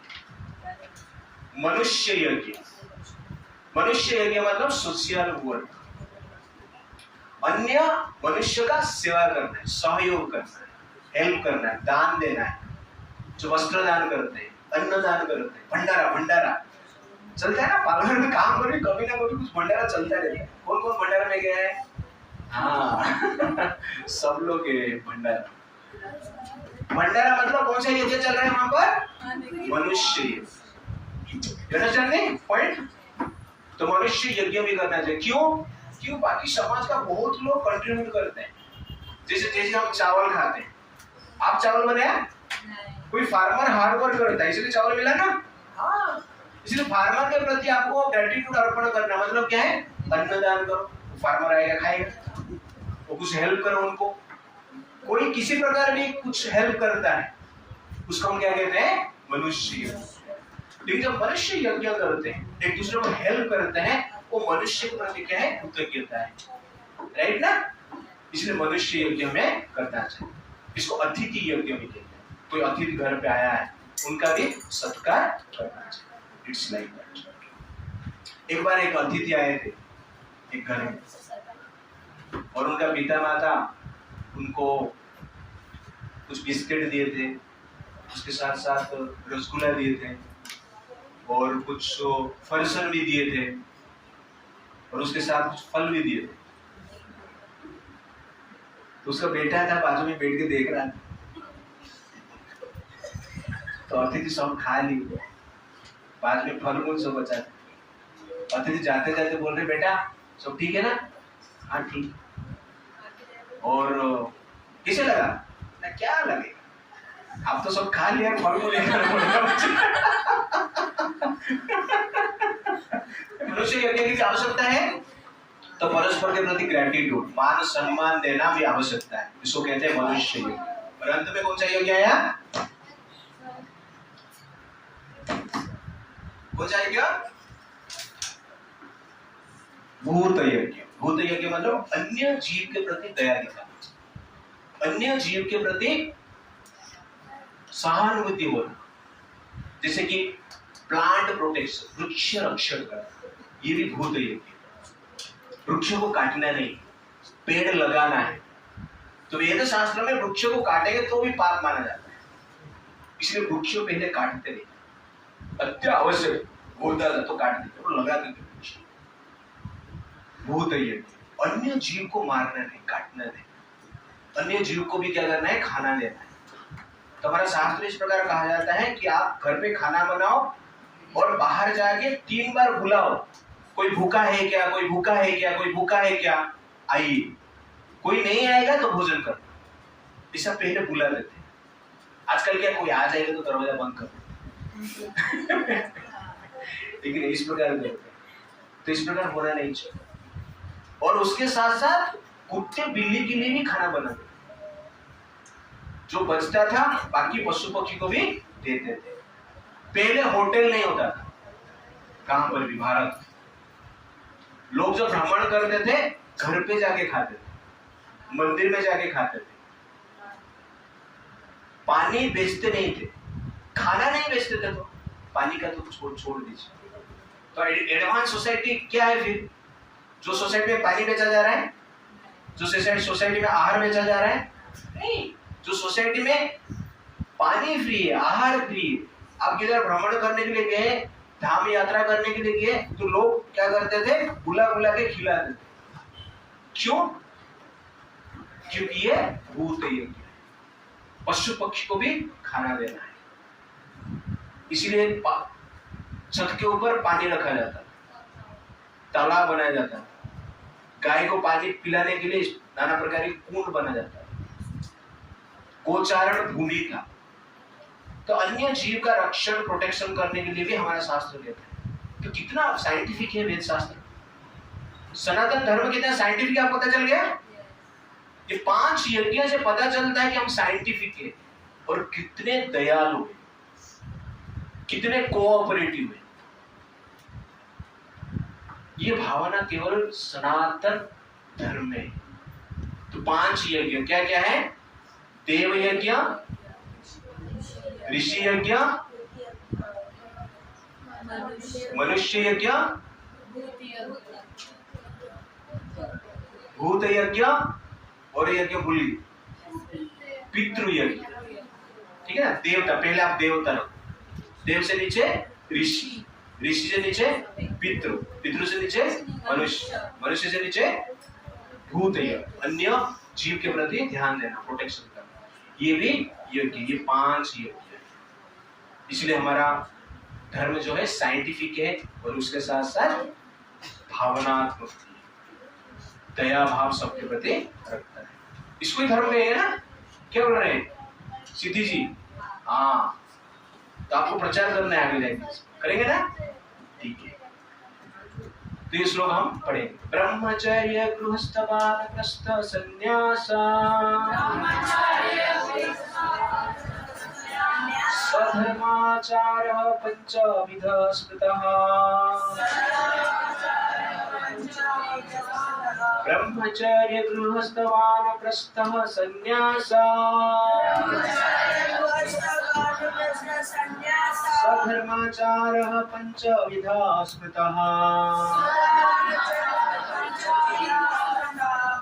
मनुष्य यज्ञ, मनुष्य यज्ञ मतलब सोशल वर्क, अन्य मनुष्य का सेवा करना है, सहयोग करना है, हेल्प करना है, दान देना है। जो वस्त्र दान करते हैं, अन्न दान करते हैं, भंडारा, भंडारा चलता है ना, पार्लर में काम करो कभी ना कभी कुछ भंडारा चलता रहता है। कौन कौन भंडारा में गया है? हाँ सब लोग गए भंडारा। भंडारा मतलब कौन सा यज्ञ चल रहा है वहां पर? मनुष्य यज्ञ, पॉइंट। तो मनुष्य यज्ञ भी करना चाहिए। क्यों? बाकी समाज का बहुत लोग कंट्रीब्यूट करते हैं। जैसे हम चावल खाते हैं, आप चावल बनाया? कोई फार्मर हार्ड वर्क करता है इसलिए चावल मिला ना। हाँ, इसलिए फार्मर के प्रति आपको ग्रेटिट्यूड अर्पण करना मतलब क्या है? अन्नदान करो, फार्मर आएगा खाएगा, वो कुछ हेल्प करो उनको। कोई किसी प्रकार भी कुछ हेल्प करता है उसको हम क्या कहते हैं? मनुष्य। लेकिन जब मनुष्य यज्ञ करते हैं, एक दूसरे को हेल्प करते हैं, वो मनुष्य के प्रति क्या है? कृतज्ञता है, राइट ना। इसलिए मनुष्य यज्ञ में करना चाहिए। इसको अतिथि यज्ञ भी कहते हैं। कोई अतिथि घर पे आया है, उनका भी सत्कार करना चाहिए। It's like that. एक बार एक अतिथि आए थे एक घर में, और उनका पिता माता उनको कुछ बिस्किट दिए थे, उसके साथ साथ रसगुल्ला दिए थे और कुछ फरसन भी दिए थे और उसके साथ कुछ फल भी दिए थे। तो उसका बेटा था बाजू में बैठ के देख रहा था, तो अतिथि सब खा ली, बाद में फल मूल सब बचा। अतिथि जाते जाते बोल रहे, बेटा सब ठीक है ना? हाँ ठीक। और किसे लगा? ना क्या लगेगा, आप तो सब खा लिया, फल मूल मनुष्य यज्ञ की आवश्यकता है, तो परस्पर के प्रति ग्रेटिट्यूड, मान सम्मान देना भी आवश्यकता है, इसको कहते हैं मनुष्य यज्ञ। और अंत में कौन सा यज्ञ आया? हो जाएगा भूत यज्ञ। भूत यज्ञ मतलब अन्य जीव के प्रति दया दिखाना, अन्य जीव के प्रति सहानुभूति होना, जैसे कि प्लांट प्रोटेक्शन, वृक्ष रक्षण करना, ये भी भूत यज्ञ। वृक्षों को काटना नहीं, पेड़ लगाना है। तो वेद शास्त्र में वृक्षों को काटेंगे तो भी पाप माना जाता है, इसलिए वृक्षों पहले काटते नहीं, अत्यावश्यक होता था तो काट देते और लगा देते। भूत यज्ञ, अन्य जीव को मारना नहीं, काटना नहीं। अन्य जीव को भी क्या करना है, खाना देना है। तो हमारा शास्त्र इस प्रकार कहा जाता है कि आप घर पे खाना बनाओ और बाहर जाके 3 बार बुलाओ, कोई भूखा है क्या, कोई भूखा है क्या, कोई भूखा है क्या, आइए। कोई नहीं आएगा तो भोजन करो, ऐसा पहले बुला देते। आजकल क्या कोई आ जाएगा तो दरवाजा बंद कर दो लेकिन इस प्रकार करते, तो इस प्रकार होना नहीं चाहिए। और उसके साथ साथ कुत्ते बिल्ली के लिए भी खाना बना दो, जो बचता था बाकी पशु पक्षी को भी देते थे। पहले होटल नहीं होता था, कहां पर भी भारत, लोग जो भ्रमण करते थे घर पे जाके खाते थे, मंदिर में जाके खाते थे, पानी बेचते नहीं थे, खाना नहीं बेचते थे, तो पानी का तो छोड़ दीजिए। तो एडवांस सोसाइटी क्या है फिर, जो सोसाइटी में पानी बेचा जा रहा है, जो सोसाइटी में आहार बेचा जा रहा है, नहीं, जो सोसाइटी में पानी फ्री है, आहार फ्री है। आप किधर भ्रमण करने के लिए गए, धाम यात्रा करने के लिए गए, तो लोग क्या करते थे, बुला बुला के खिलाते थे। क्यों? क्योंकि ये भूत यज्ञ है, पशु पक्षी को भी खाना देना है। इसीलिए छत के ऊपर पानी रखा जाता, तालाब बनाया जाता, गाय को पानी पिलाने के लिए नाना प्रकार की कुंड बना जाता है, गोचारण भूमि का। तो अन्य जीव का रक्षण प्रोटेक्शन करने के लिए भी हमारा शास्त्र कहता है। तो कितना साइंटिफिक है वेद शास्त्र, सनातन धर्म कितना साइंटिफिक है, आपको पता चल गया। ये 5 यज्ञ से पता चलता है कि हम साइंटिफिक है और कितने दयालु है, कितने कोऑपरेटिव है। ये भावना केवल सनातन धर्म में। तो 5 यज्ञ क्या क्या है, देव यज्ञ, ऋषि यज्ञ, मनुष्य यज्ञ, भूत यज्ञ, और यज्ञ भूल पितृ यज्ञ। ठीक है ना, देवता, पहले आप देवता रहो, देव से नीचे ऋषि, ऋषि से नीचे पितृ, पितृ से नीचे मनुष्य, मनुष्य से नीचे भूत यज्ञ, अन्य जीव के प्रति ध्यान देना, प्रोटेक्शन करना, ये भी यज्ञ। ये 5 यज्ञ है। इसलिए हमारा धर्म जो है साइंटिफिक है और उसके साथ साथ भावनात्मक, दया भाव सबके प्रति रखता है। इसको ही धर्म कहेंगे ना, क्या बोल रहे हैं सिद्धि जी? हाँ, तो आपको प्रचार करना है, आगे जाएंगे करेंगे ना, ठीक है। तो ये श्लोक हम पढ़ेंगे। ब्रह्मचर्य गृहस्थ वानप्रस्थ संन्यास स्वधर्माचारः पंचविधः स्मृतः। ब्रह्मचर्य गृहस्थ वानप्रस्थ संन्यास स्वधर्माचारः पंचविधः स्मृतः।